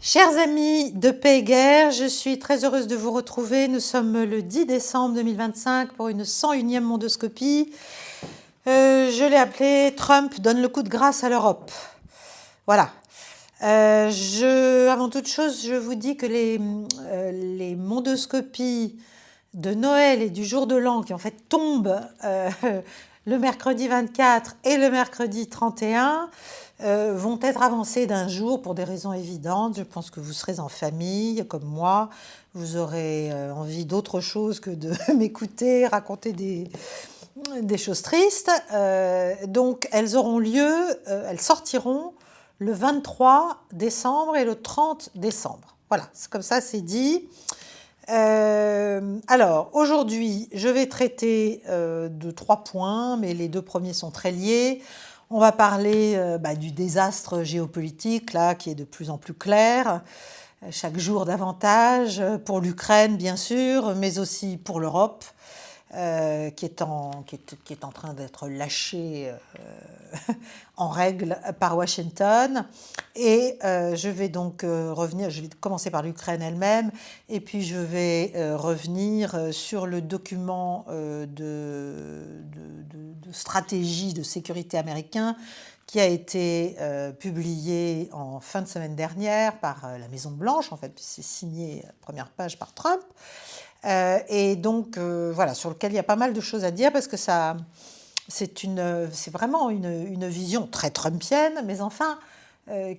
Chers amis de Paix et Guerre, je suis très heureuse de vous retrouver. Nous sommes le 10 décembre 2025 pour une 101e mondoscopie. Je l'ai appelée « Trump donne le coup de grâce à l'Europe ». Voilà. Avant toute chose, je vous dis que les mondoscopies de Noël et du jour de l'an, qui en fait tombent le mercredi 24 et le mercredi 31, vont être avancées d'un jour pour des raisons évidentes. Je pense que vous serez en famille, comme moi. Vous aurez envie d'autre chose que de m'écouter raconter des choses tristes. Donc, elles auront lieu, elles sortiront le 23 décembre et le 30 décembre. Voilà, c'est comme ça, c'est dit. Alors, aujourd'hui, je vais traiter de 3 points, mais les 2 premiers sont très liés. On va parler du désastre géopolitique, là, qui est de plus en plus clair, chaque jour davantage, pour l'Ukraine, bien sûr, mais aussi pour l'Europe, qui est en train d'être lâchée en règle par Washington. Et je vais donc revenir, je vais commencer par l'Ukraine elle-même, et puis je vais revenir sur le document de stratégie de sécurité américain qui a été publié en fin de semaine dernière par la Maison-Blanche, en fait, c'est signé première page par Trump. Et donc, voilà, sur lequel il y a pas mal de choses à dire, parce que c'est vraiment une vision très trumpienne, mais enfin,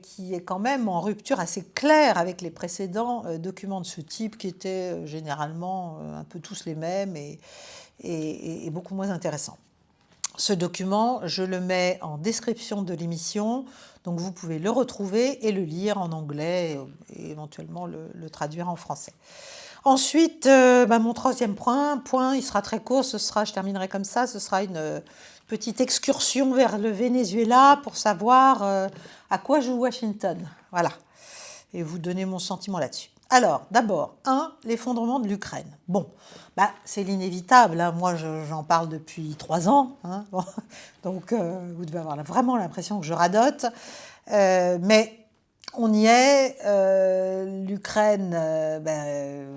qui est quand même en rupture assez claire avec les précédents documents de ce type, qui étaient généralement un peu tous les mêmes et beaucoup moins intéressants. Ce document, je le mets en description de l'émission, donc vous pouvez le retrouver et le lire en anglais et éventuellement le traduire en français. Ensuite, mon troisième point, il sera très court, je terminerai comme ça, ce sera une petite excursion vers le Venezuela pour savoir à quoi joue Washington. Voilà, et vous donner mon sentiment là-dessus. Alors, d'abord, l'effondrement de l'Ukraine. Bon, c'est l'inévitable, hein. Moi j'en parle depuis 3 ans, hein. Bon, donc vous devez avoir vraiment l'impression que je radote, mais on y est. L'Ukraine,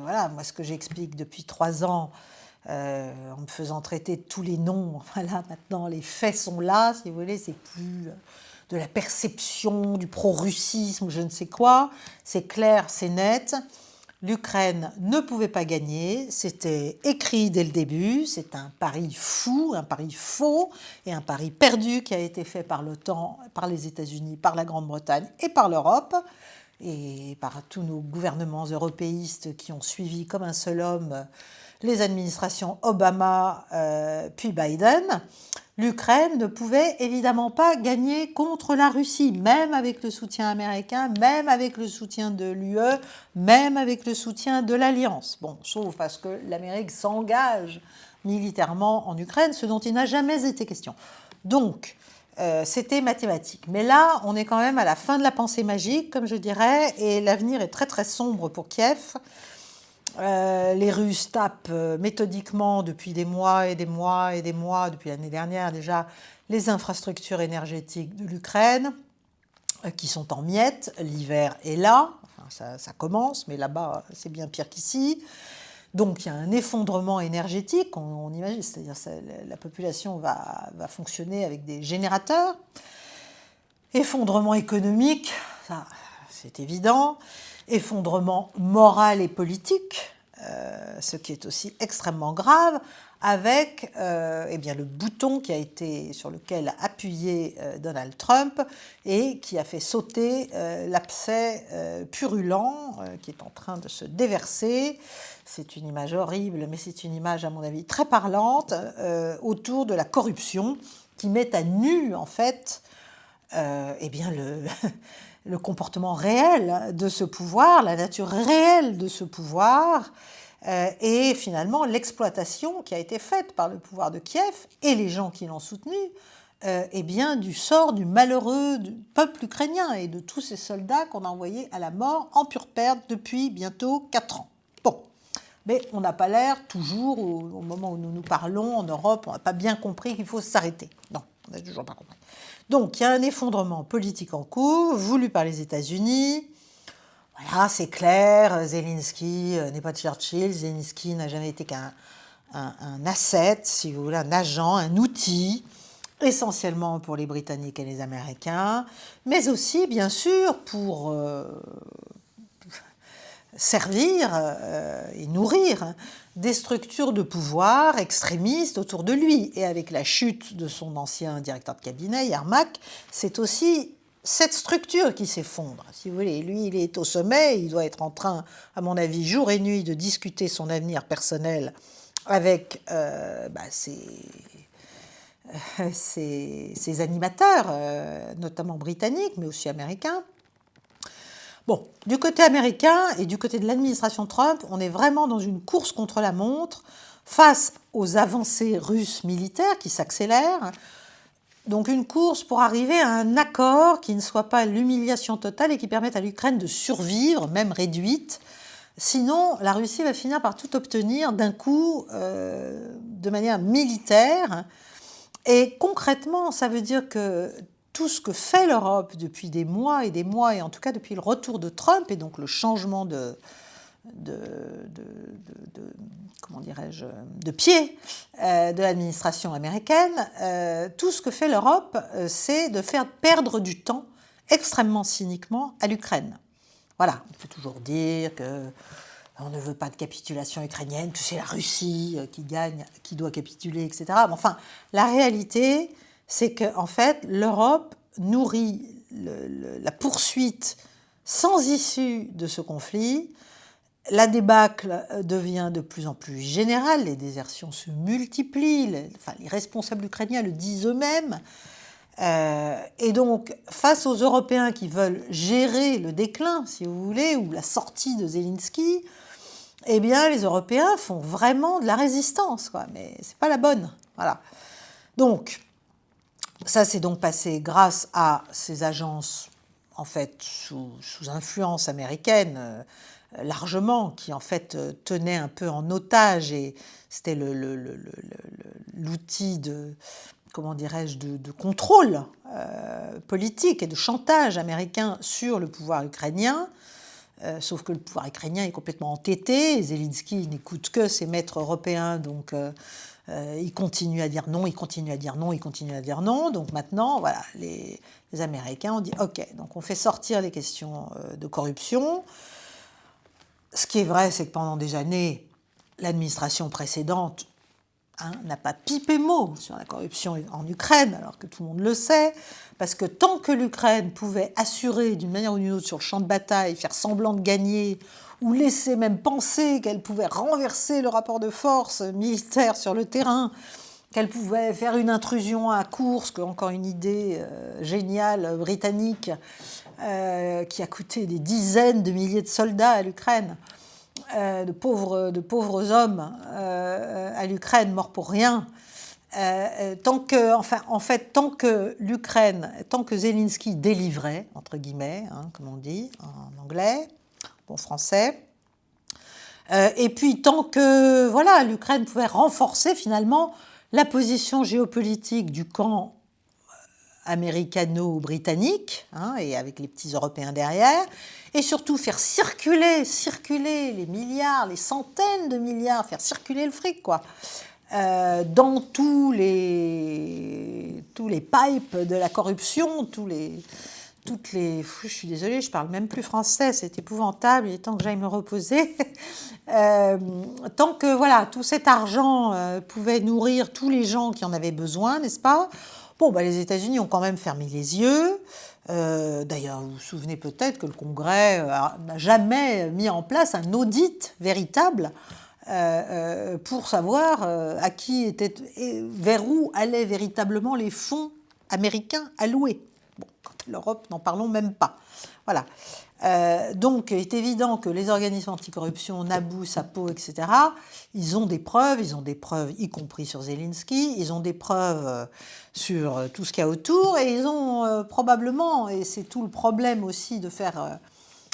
voilà, moi ce que j'explique depuis 3 ans, en me faisant traiter de tous les noms, voilà, maintenant les faits sont là, si vous voulez, c'est plus de la perception, du pro-russisme, je ne sais quoi, c'est clair, c'est net. L'Ukraine ne pouvait pas gagner, c'était écrit dès le début, c'est un pari fou, un pari faux et un pari perdu qui a été fait par l'OTAN, par les États-Unis, par la Grande-Bretagne et par l'Europe, et par tous nos gouvernements européistes qui ont suivi comme un seul homme les administrations Obama puis Biden. L'Ukraine ne pouvait évidemment pas gagner contre la Russie, même avec le soutien américain, même avec le soutien de l'UE, même avec le soutien de l'Alliance. Bon, sauf parce que l'Amérique s'engage militairement en Ukraine, ce dont il n'a jamais été question. Donc, c'était mathématique. Mais là, on est quand même à la fin de la pensée magique, comme je dirais, et l'avenir est très très sombre pour Kiev. Les Russes tapent méthodiquement depuis des mois et des mois et des mois, depuis l'année dernière déjà, les infrastructures énergétiques de l'Ukraine, qui sont en miettes. L'hiver est là, enfin, ça commence, mais là-bas, c'est bien pire qu'ici. Donc il y a un effondrement énergétique, on imagine, c'est-à-dire la population va fonctionner avec des générateurs. Effondrement économique, ça c'est évident. Effondrement moral et politique, ce qui est aussi extrêmement grave, avec le bouton sur lequel a appuyé Donald Trump et qui a fait sauter l'abcès purulent qui est en train de se déverser. C'est une image horrible, mais c'est une image, à mon avis, très parlante autour de la corruption qui met à nu, en fait, le comportement réel de ce pouvoir, la nature réelle de ce pouvoir, et finalement l'exploitation qui a été faite par le pouvoir de Kiev et les gens qui l'ont soutenu, du sort du malheureux du peuple ukrainien et de tous ces soldats qu'on a envoyés à la mort en pure perte depuis bientôt 4 ans. Bon, mais on n'a pas l'air, toujours, au moment où nous nous parlons, en Europe, on n'a pas bien compris qu'il faut s'arrêter. Non, on n'a toujours pas compris. Donc, il y a un effondrement politique en cours, voulu par les États-Unis. Voilà, c'est clair, Zelensky n'est pas Churchill, Zelensky n'a jamais été qu'un un asset, si vous voulez, un agent, un outil, essentiellement pour les Britanniques et les Américains, mais aussi, bien sûr, pour servir et nourrir des structures de pouvoir extrémistes autour de lui. Et avec la chute de son ancien directeur de cabinet, Yermak, c'est aussi cette structure qui s'effondre. Si vous voulez, lui, il est au sommet, il doit être en train, à mon avis, jour et nuit, de discuter son avenir personnel avec ses animateurs, notamment britanniques, mais aussi américains. Bon, du côté américain et du côté de l'administration Trump, on est vraiment dans une course contre la montre face aux avancées russes militaires qui s'accélèrent. Donc une course pour arriver à un accord qui ne soit pas l'humiliation totale et qui permette à l'Ukraine de survivre, même réduite. Sinon, la Russie va finir par tout obtenir d'un coup de manière militaire. Et concrètement, ça veut dire que tout ce que fait l'Europe depuis des mois, et en tout cas depuis le retour de Trump, et donc le changement comment dirais-je, de pied de l'administration américaine, tout ce que fait l'Europe, c'est de faire perdre du temps extrêmement cyniquement à l'Ukraine. Voilà, on peut toujours dire qu'on ne veut pas de capitulation ukrainienne, que c'est la Russie qui gagne, qui doit capituler, etc. Mais enfin, la réalité, c'est qu'en fait, l'Europe nourrit la poursuite sans issue de ce conflit. La débâcle devient de plus en plus générale, les désertions se multiplient, les responsables ukrainiens le disent eux-mêmes. Et donc, face aux Européens qui veulent gérer le déclin, si vous voulez, ou la sortie de Zelensky, eh bien, les Européens font vraiment de la résistance, quoi, mais c'est pas la bonne. Voilà. Donc, ça s'est donc passé grâce à ces agences, en fait, sous influence américaine, largement, qui en fait tenaient un peu en otage, et c'était l'outil de, comment dirais-je, de contrôle politique et de chantage américain sur le pouvoir ukrainien. Sauf que le pouvoir ukrainien est complètement entêté, Zelensky n'écoute que ses maîtres européens, donc il continue à dire non, il continue à dire non, il continue à dire non. Donc maintenant, voilà, les Américains ont dit ok, donc on fait sortir les questions de corruption. Ce qui est vrai, c'est que pendant des années, l'administration précédente n'a pas pipé mot sur la corruption en Ukraine, alors que tout le monde le sait, parce que tant que l'Ukraine pouvait assurer d'une manière ou d'une autre sur le champ de bataille, faire semblant de gagner, ou laisser même penser qu'elle pouvait renverser le rapport de force militaire sur le terrain, qu'elle pouvait faire une intrusion à Koursk, encore une idée géniale britannique, qui a coûté des dizaines de milliers de soldats à l'Ukraine, de pauvres hommes à l'Ukraine morts pour rien. Tant que l'Ukraine, tant que Zelensky délivrait, entre guillemets, comme on dit en anglais, bon français, et puis tant que voilà, l'Ukraine pouvait renforcer finalement la position géopolitique du camp américano-britannique, et avec les petits Européens derrière, et surtout faire circuler les milliards, les centaines de milliards, faire circuler le fric, quoi, dans tous les pipes de la corruption, je suis désolée, je parle même plus français, c'est épouvantable, il est temps que j'aille me reposer. Tant que voilà, tout cet argent pouvait nourrir tous les gens qui en avaient besoin, n'est-ce pas ? Bon, les États-Unis ont quand même fermé les yeux. D'ailleurs, vous vous souvenez peut-être que le Congrès n'a jamais mis en place un audit véritable pour savoir vers où allaient véritablement les fonds américains alloués. Bon, quant à l'Europe, n'en parlons même pas. Voilà. Donc, il est évident que les organismes anticorruption, NABU, SAPO, etc., ils ont des preuves, y compris sur Zelensky, ils ont des preuves sur tout ce qu'il y a autour, et ils ont probablement, et c'est tout le problème aussi de faire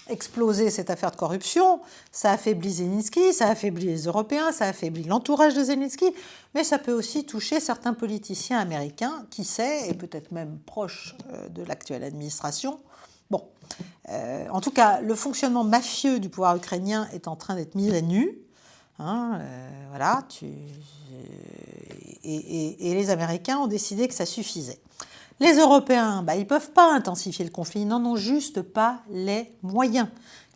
exploser cette affaire de corruption, ça affaiblit Zelensky, ça affaiblit les Européens, ça affaiblit l'entourage de Zelensky, mais ça peut aussi toucher certains politiciens américains, qui sait, et peut-être même proches de l'actuelle administration. Bon, En tout cas, le fonctionnement mafieux du pouvoir ukrainien est en train d'être mis à nu. Hein, voilà, et les Américains ont décidé que ça suffisait. Les Européens, ils ne peuvent pas intensifier le conflit, ils n'en ont juste pas les moyens.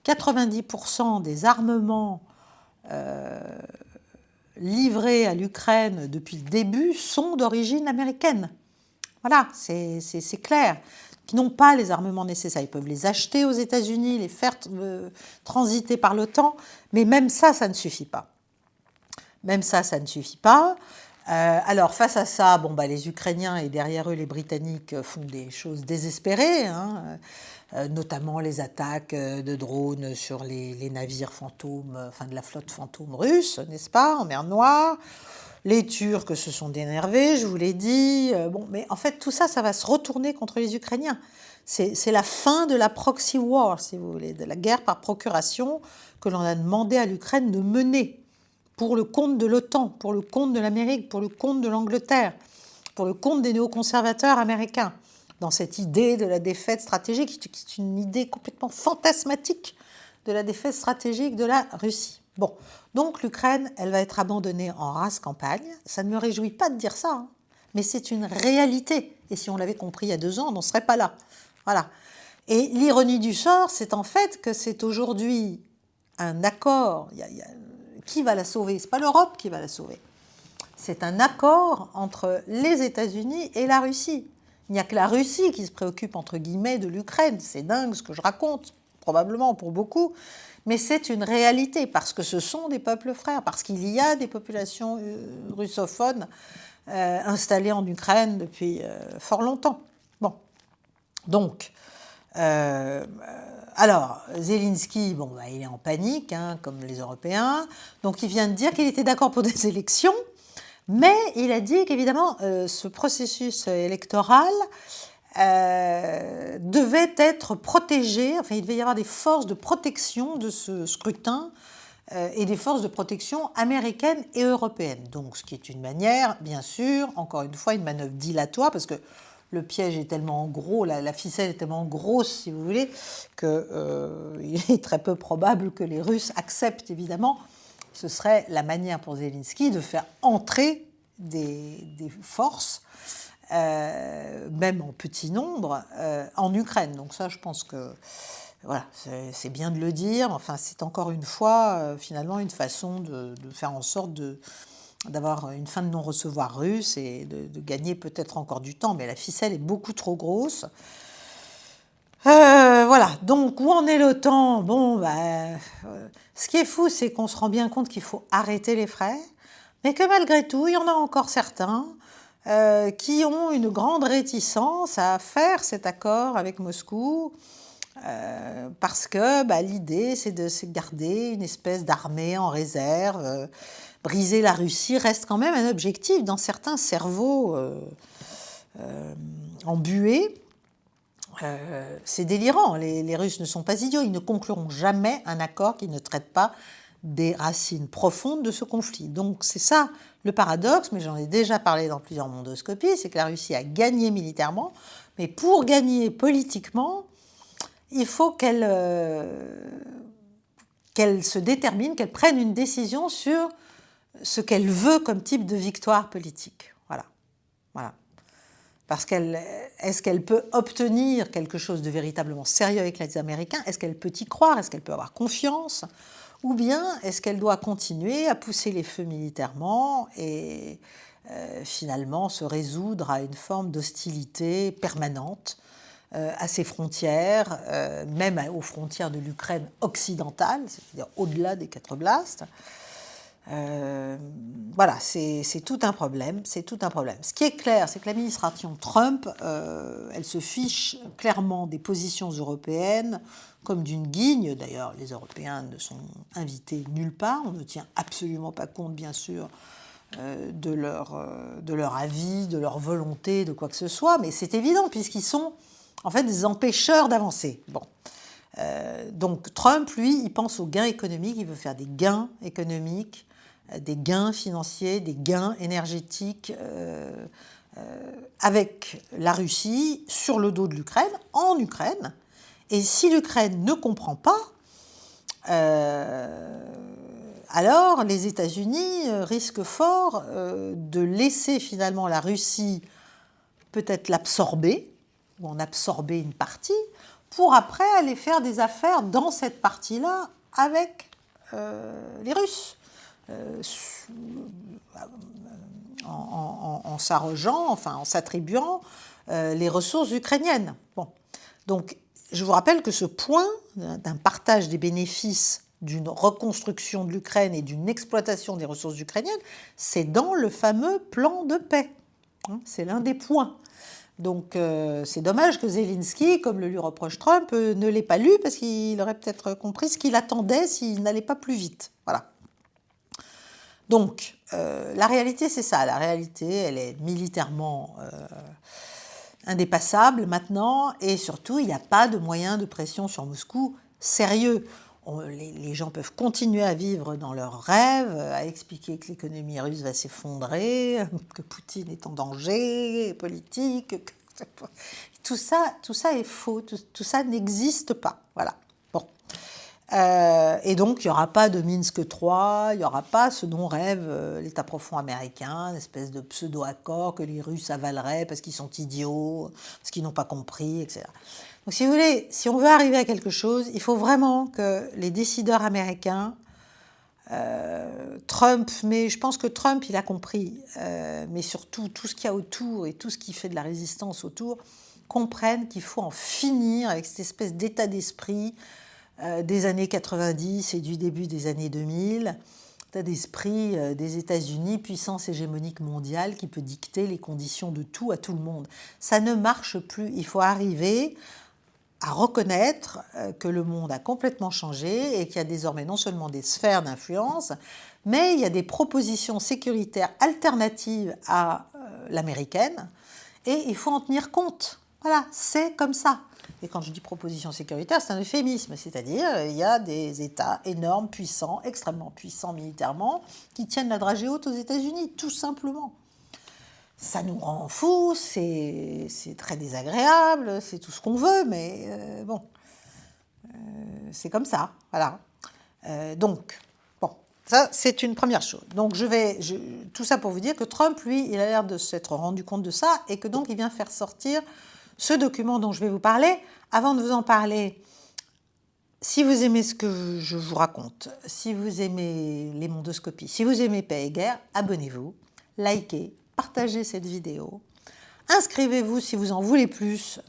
90% des armements livrés à l'Ukraine depuis le début sont d'origine américaine. Voilà, c'est clair. Qui n'ont pas les armements nécessaires. Ils peuvent les acheter aux États-Unis, les faire transiter par l'OTAN, mais même ça, ça ne suffit pas. Même ça, ça ne suffit pas. Alors, face à ça, les Ukrainiens et derrière eux les Britanniques font des choses désespérées, hein, notamment les attaques de drones sur les navires fantômes, enfin de la flotte fantôme russe, n'est-ce pas, en mer Noire. Les Turcs se sont dénervés, je vous l'ai dit. Mais en fait, tout ça, ça va se retourner contre les Ukrainiens. C'est la fin de la proxy war, si vous voulez, de la guerre par procuration que l'on a demandé à l'Ukraine de mener pour le compte de l'OTAN, pour le compte de l'Amérique, pour le compte de l'Angleterre, pour le compte des néoconservateurs américains, dans cette idée de la défaite stratégique, qui est une idée complètement fantasmatique de la défaite stratégique de la Russie. Bon, donc l'Ukraine, elle va être abandonnée en rase campagne. Ça ne me réjouit pas de dire ça, hein, mais c'est une réalité. Et si on l'avait compris il y a 2 ans, on n'en serait pas là. Voilà. Et l'ironie du sort, c'est en fait que c'est aujourd'hui un accord. Qui va la sauver? Ce n'est pas l'Europe qui va la sauver. C'est un accord entre les États-Unis et la Russie. Il n'y a que la Russie qui se préoccupe, entre guillemets, de l'Ukraine. C'est dingue ce que je raconte, probablement pour beaucoup, mais c'est une réalité, parce que ce sont des peuples frères, parce qu'il y a des populations russophones installées en Ukraine depuis fort longtemps. Bon, donc... alors, Zelensky, il est en panique, hein, comme les Européens. Donc, il vient de dire qu'il était d'accord pour des élections, mais il a dit qu'évidemment, ce processus électoral devait être protégé. Enfin, il devait y avoir des forces de protection de ce scrutin et des forces de protection américaines et européennes. Donc, ce qui est une manière, bien sûr, encore une fois, une manœuvre dilatoire, parce que le piège est tellement gros, la ficelle est tellement grosse, si vous voulez, qu'il est très peu probable que les Russes acceptent, évidemment. Ce serait la manière pour Zelensky de faire entrer des forces, même en petit nombre, en Ukraine. Donc ça, je pense que voilà, c'est bien de le dire. Enfin, c'est encore une fois, finalement, une façon de faire en sorte d'avoir une fin de non-recevoir russe et de gagner peut-être encore du temps, mais la ficelle est beaucoup trop grosse. Voilà, donc où en est l'OTAN? Ce qui est fou, c'est qu'on se rend bien compte qu'il faut arrêter les frais, mais que malgré tout, il y en a encore certains qui ont une grande réticence à faire cet accord avec Moscou, parce que l'idée, c'est de se garder une espèce d'armée en réserve. Briser la Russie reste quand même un objectif dans certains cerveaux embués. C'est délirant, les Russes ne sont pas idiots, ils ne concluront jamais un accord qui ne traite pas des racines profondes de ce conflit. Donc c'est ça le paradoxe, mais j'en ai déjà parlé dans plusieurs mondoscopies, c'est que la Russie a gagné militairement, mais pour gagner politiquement, il faut qu'elle se détermine, qu'elle prenne une décision sur ce qu'elle veut comme type de victoire politique. Voilà. Parce est-ce qu'elle peut obtenir quelque chose de véritablement sérieux avec les Américains? Est-ce qu'elle peut y croire? Est-ce qu'elle peut avoir confiance? Ou bien est-ce qu'elle doit continuer à pousser les feux militairement et finalement se résoudre à une forme d'hostilité permanente à ses frontières, même aux frontières de l'Ukraine occidentale, c'est-à-dire au-delà des 4 oblasts? Voilà, c'est tout un problème, c'est tout un problème. Ce qui est clair, c'est que l'administration Trump, elle se fiche clairement des positions européennes comme d'une guigne. D'ailleurs, les Européens ne sont invités nulle part, on ne tient absolument pas compte, bien sûr, de leur avis, de leur volonté, de quoi que ce soit, mais c'est évident, puisqu'ils sont en fait des empêcheurs d'avancer. Bon. Donc Trump, lui, il pense aux gains économiques, il veut faire des gains économiques, des gains financiers, des gains énergétiques avec la Russie sur le dos de l'Ukraine, en Ukraine, Et si l'Ukraine ne comprend pas, alors les États-Unis risquent fort de laisser finalement la Russie peut-être l'absorber, ou en absorber une partie, pour après aller faire des affaires dans cette partie-là avec les Russes, en s'arrogeant, enfin en s'attribuant les ressources ukrainiennes. Bon. Donc, je vous rappelle que ce point d'un partage des bénéfices d'une reconstruction de l'Ukraine et d'une exploitation des ressources ukrainiennes, c'est dans le fameux plan de paix. C'est l'un des points. Donc, c'est dommage que Zelensky, comme le lui reproche Trump, ne l'ait pas lu, parce qu'il aurait peut-être compris ce qu'il attendait s'il n'allait pas plus vite. Voilà. Donc, la réalité, c'est ça. La réalité, elle est militairement indépassable maintenant, et surtout, il n'y a pas de moyen de pression sur Moscou sérieux. Les gens peuvent continuer à vivre dans leurs rêves, à expliquer que l'économie russe va s'effondrer, que Poutine est en danger politique. Tout ça est faux, tout ça n'existe pas. Voilà. Bon. Et donc, il n'y aura pas de Minsk 3, il n'y aura pas ce dont rêve l'État profond américain, une espèce de pseudo-accord que les Russes avaleraient parce qu'ils sont idiots, parce qu'ils n'ont pas compris, etc. Donc, si vous voulez, si on veut arriver à quelque chose, il faut vraiment que les décideurs américains, Trump, mais je pense que Trump, il a compris, mais surtout tout ce qu'il y a autour et tout ce qui fait de la résistance autour, comprennent qu'il faut en finir avec cette espèce d'état d'esprit des années 90 et du début des années 2000, état d'esprit des États-Unis, puissance hégémonique mondiale qui peut dicter les conditions de tout à tout le monde. Ça ne marche plus. Il faut arriver à reconnaître que le monde a complètement changé et qu'il y a désormais non seulement des sphères d'influence, mais il y a des propositions sécuritaires alternatives à l'américaine, et il faut en tenir compte. Voilà, c'est comme ça. Et quand je dis proposition sécuritaire, c'est un euphémisme, c'est-à-dire il y a des États énormes, puissants, extrêmement puissants militairement, qui tiennent la dragée haute aux États-Unis, tout simplement. Ça nous rend fous, c'est très désagréable, c'est tout ce qu'on veut, mais bon, c'est comme ça, voilà. Donc, bon, ça c'est une première chose. Donc tout ça pour vous dire que Trump, lui, il a l'air de s'être rendu compte de ça et que donc il vient faire sortir ce document dont je vais vous parler. Avant de vous en parler, si vous aimez ce que je vous raconte, si vous aimez les mondoscopies, si vous aimez Paix et Guerre, abonnez-vous, likez, partagez cette vidéo, inscrivez-vous si vous en voulez plus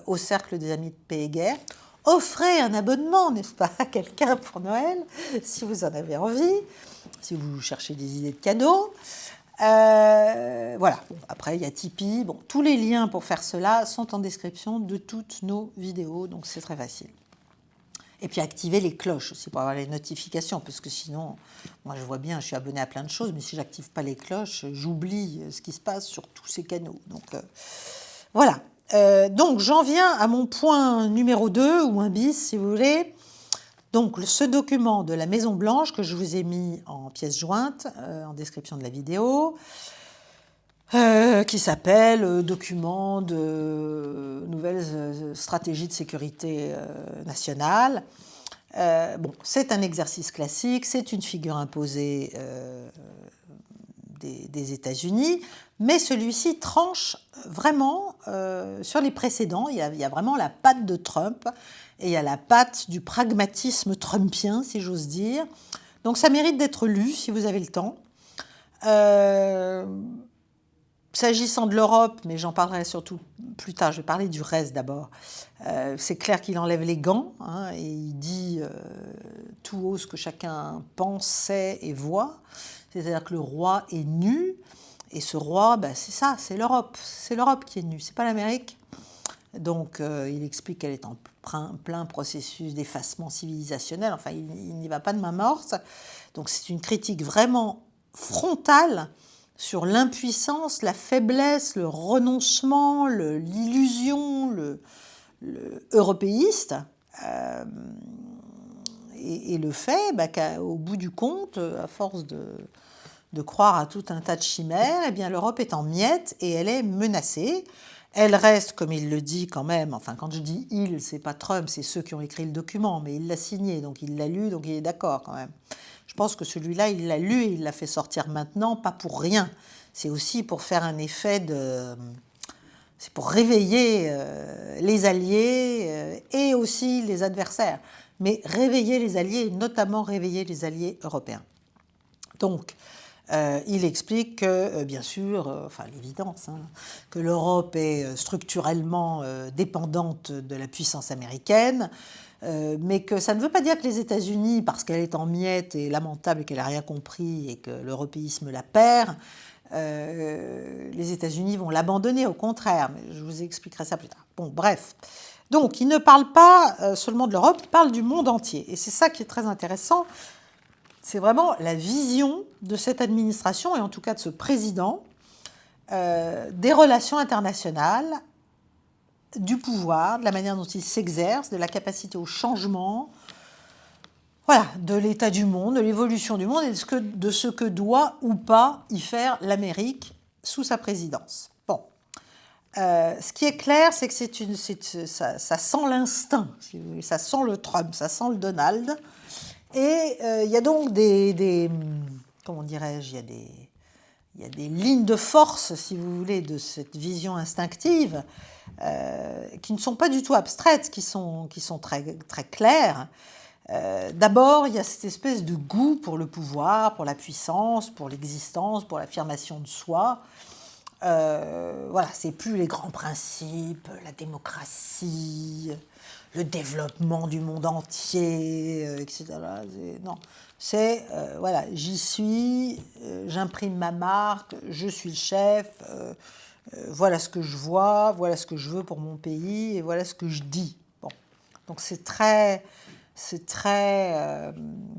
au cercle des amis de Paix et Guerre, offrez un abonnement, n'est-ce pas, à quelqu'un pour Noël, si vous en avez envie, si vous cherchez des idées de cadeaux. Voilà, bon, après il y a Tipeee, bon, tous les liens pour faire cela sont en description de toutes nos vidéos, donc c'est très facile. Et puis activer les cloches aussi pour avoir les notifications, parce que sinon, moi je vois bien, je suis abonné à plein de choses, mais si j'active pas les cloches, j'oublie ce qui se passe sur tous ces canaux. Donc voilà. Donc j'en viens à mon point numéro 2, ou un bis si vous voulez. Donc ce document de la Maison Blanche que je vous ai mis en pièce jointe, en description de la vidéo, qui s'appelle Document de nouvelles stratégies de sécurité nationale. Bon, c'est un exercice classique, c'est une figure imposée des États-Unis, mais celui-ci tranche vraiment sur les précédents. Il y a vraiment la patte de Trump et il y a la patte du pragmatisme trumpien, si j'ose dire. Donc ça mérite d'être lu si vous avez le temps. S'agissant de l'Europe, mais j'en parlerai surtout plus tard, je vais parler du reste d'abord, c'est clair qu'il enlève les gants, hein, et il dit tout haut ce que chacun pense, sait et voit. C'est-à-dire que le roi est nu, et ce roi, ben, c'est ça, c'est l'Europe qui est nue, c'est pas l'Amérique. Donc il explique qu'elle est en plein processus d'effacement civilisationnel, enfin il n'y va pas de main morte. Donc c'est une critique vraiment frontale sur l'impuissance, la faiblesse, le renoncement, l'illusion, le européiste, et le fait qu'au bout du compte, à force de croire à tout un tas de chimères, eh bien l'Europe est en miettes et elle est menacée. Elle reste, comme il le dit quand même, enfin quand je dis il, c'est pas Trump, c'est ceux qui ont écrit le document, mais il l'a signé, donc il l'a lu, donc il est d'accord quand même. Je pense que celui-là, il l'a lu et il l'a fait sortir maintenant, pas pour rien. C'est aussi pour faire un effet de... C'est pour réveiller les alliés et aussi les adversaires, mais réveiller les alliés, et notamment réveiller les alliés européens. Donc, il explique que, bien sûr, enfin l'évidence, hein, que l'Europe est structurellement dépendante de la puissance américaine, mais que ça ne veut pas dire que les États-Unis, parce qu'elle est en miettes et lamentable et qu'elle n'a rien compris et que l'européisme la perd, les États-Unis vont l'abandonner, au contraire. Mais je vous expliquerai ça plus tard. Bon, bref. Donc, il ne parle pas seulement de l'Europe, il parle du monde entier. Et c'est ça qui est très intéressant. C'est vraiment la vision de cette administration, et en tout cas de ce président, des relations internationales, du pouvoir, de la manière dont il s'exerce, de la capacité au changement, voilà, de l'état du monde, de l'évolution du monde et de ce que doit ou pas y faire l'Amérique sous sa présidence. Bon. Ce qui est clair, c'est que ça sent l'instinct, ça sent le Trump, ça sent le Donald. Et il y a donc comment dirais-je, il y a des lignes de force, si vous voulez, de cette vision instinctive qui ne sont pas du tout abstraites, qui sont très, très claires. D'abord, il y a cette espèce de goût pour le pouvoir, pour la puissance, pour l'existence, pour l'affirmation de soi. Voilà, c'est plus les grands principes, la démocratie, le développement du monde entier, etc. Non, c'est, voilà, j'y suis, j'imprime ma marque, je suis le chef, voilà ce que je vois, voilà ce que je veux pour mon pays, et voilà ce que je dis. Bon, donc c'est très,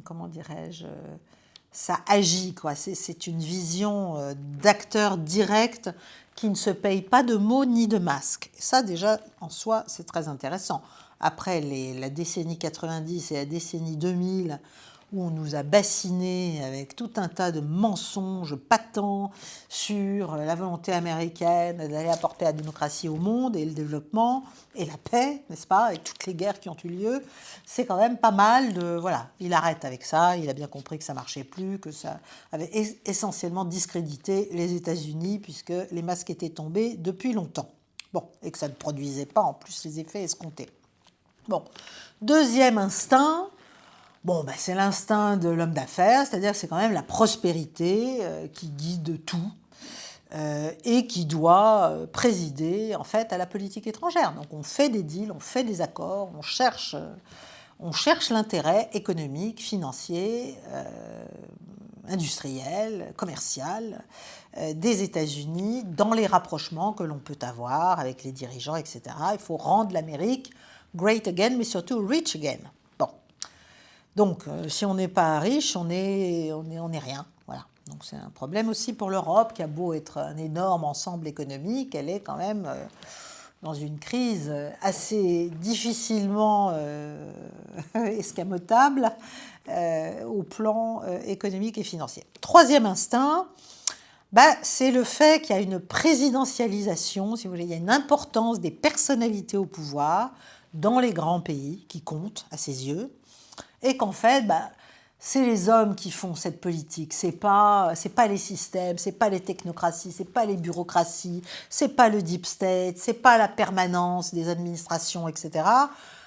comment dirais-je, ça agit, quoi. C'est une vision d'acteur direct qui ne se paye pas de mots ni de masques. Ça, déjà, en soi, c'est très intéressant. Après la décennie 90 et la décennie 2000, où on nous a bassinés avec tout un tas de mensonges patents sur la volonté américaine d'aller apporter la démocratie au monde et le développement et la paix, n'est-ce pas, avec toutes les guerres qui ont eu lieu, c'est quand même pas mal de... Voilà, il arrête avec ça, il a bien compris que ça marchait plus, que ça avait essentiellement discrédité les États-Unis puisque les masques étaient tombés depuis longtemps. Bon, et que ça ne produisait pas en plus les effets escomptés. Bon, deuxième instinct, bon, ben, c'est l'instinct de l'homme d'affaires, c'est-à-dire que c'est quand même la prospérité qui guide tout et qui doit présider en fait à la politique étrangère. Donc on fait des deals, on fait des accords, on cherche l'intérêt économique, financier, industriel, commercial des États-Unis dans les rapprochements que l'on peut avoir avec les dirigeants, etc. Il faut rendre l'Amérique great again, mais surtout rich again. Bon. Donc, si on n'est pas riche, on est rien. Voilà. Donc, c'est un problème aussi pour l'Europe, qui a beau être un énorme ensemble économique, elle est quand même dans une crise assez difficilement escamotable au plan économique et financier. Troisième instinct, c'est le fait qu'il y a une présidentialisation, si vous voulez, il y a une importance des personnalités au pouvoir dans les grands pays qui comptent à ses yeux, et qu'en fait, c'est les hommes qui font cette politique, c'est pas les systèmes, c'est pas les technocraties, c'est pas les bureaucraties, c'est pas le deep state, c'est pas la permanence des administrations, etc.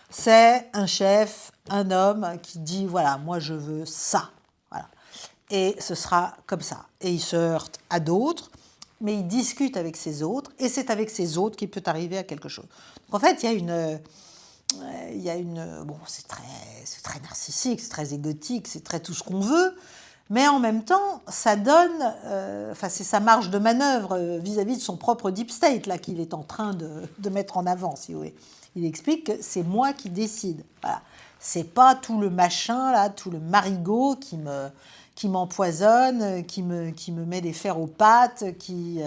C'est un chef, un homme qui dit voilà, moi je veux ça, voilà, et ce sera comme ça. Et il se heurte à d'autres, mais il discute avec ces autres, et c'est avec ces autres qu'il peut arriver à quelque chose. Donc en fait, bon, c'est très narcissique, c'est très égotique, c'est très tout ce qu'on veut, mais en même temps, ça donne, c'est sa marge de manœuvre vis-à-vis de son propre deep state là qu'il est en train de mettre en avant, si vous voulez. Il explique que c'est moi qui décide. Voilà. C'est pas tout le machin là, tout le marigot qui m'empoisonne, qui me met des fers aux pattes, qui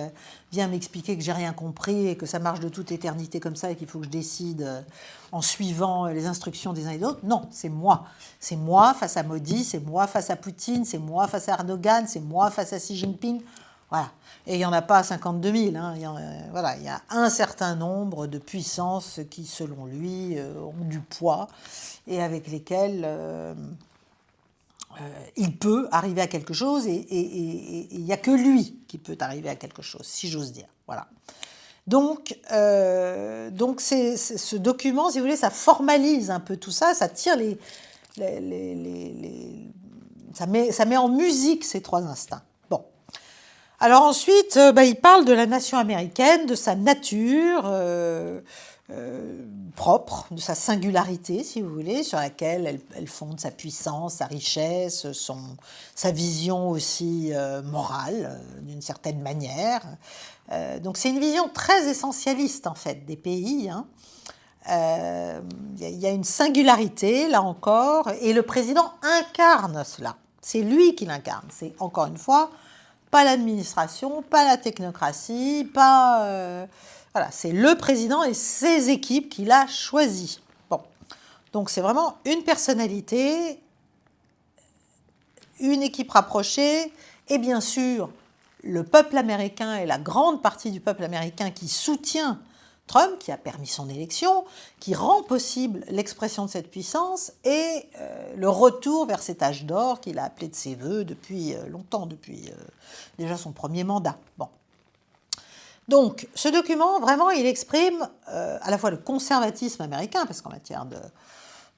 vient m'expliquer que j'ai rien compris et que ça marche de toute éternité comme ça et qu'il faut que je décide en suivant les instructions des uns et des autres. Non, c'est moi. C'est moi face à Modi, c'est moi face à Poutine, c'est moi face à Erdogan, c'est moi face à Xi Jinping. Voilà. Et il n'y en a pas 52 000. Hein. Voilà, il y a un certain nombre de puissances qui, selon lui, ont du poids et avec lesquelles il peut arriver à quelque chose et il n'y a que lui qui peut arriver à quelque chose, si j'ose dire. Voilà. Donc ce document, si vous voulez, ça formalise un peu tout ça, ça tire ça met en musique ces trois instincts. Bon. Alors ensuite, il parle de la nation américaine, de sa nature propre, de sa singularité, si vous voulez, sur laquelle elle fonde sa puissance, sa richesse, sa vision aussi morale, d'une certaine manière. Donc c'est une vision très essentialiste, en fait, des pays. Hein. Y a une singularité, là encore, et le président incarne cela. C'est lui qui l'incarne. C'est, encore une fois, pas l'administration, pas la technocratie, pas... voilà, c'est le président et ses équipes qu'il a choisis. Bon. Donc c'est vraiment une personnalité, une équipe rapprochée, et bien sûr, le peuple américain et la grande partie du peuple américain qui soutient Trump, qui a permis son élection, qui rend possible l'expression de cette puissance et le retour vers cet âge d'or qu'il a appelé de ses voeux depuis longtemps, depuis déjà son premier mandat. Bon. Donc, ce document, vraiment, il exprime à la fois le conservatisme américain, parce qu'en matière de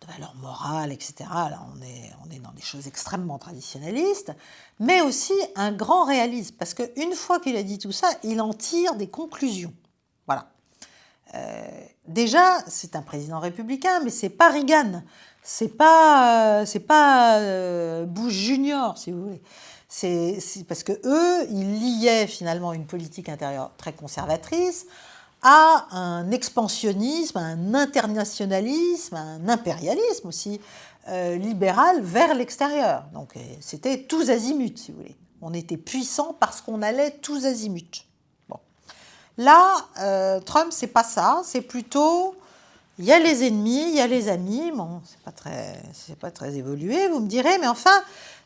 valeurs morales, etc., là, on est dans des choses extrêmement traditionnalistes, mais aussi un grand réalisme, parce qu'une fois qu'il a dit tout ça, il en tire des conclusions. Voilà. Déjà, c'est un président républicain, mais c'est pas Reagan, c'est pas Bush Junior, si vous voulez. C'est parce que eux, ils liaient finalement une politique intérieure très conservatrice à un expansionnisme, à un internationalisme, à un impérialisme aussi libéral vers l'extérieur. Donc c'était tous azimuts, si vous voulez. On était puissant parce qu'on allait tous azimuts. Bon. Là, Trump, c'est pas ça, c'est plutôt... Il y a les ennemis, il y a les amis. Bon, c'est pas très évolué, vous me direz, mais enfin,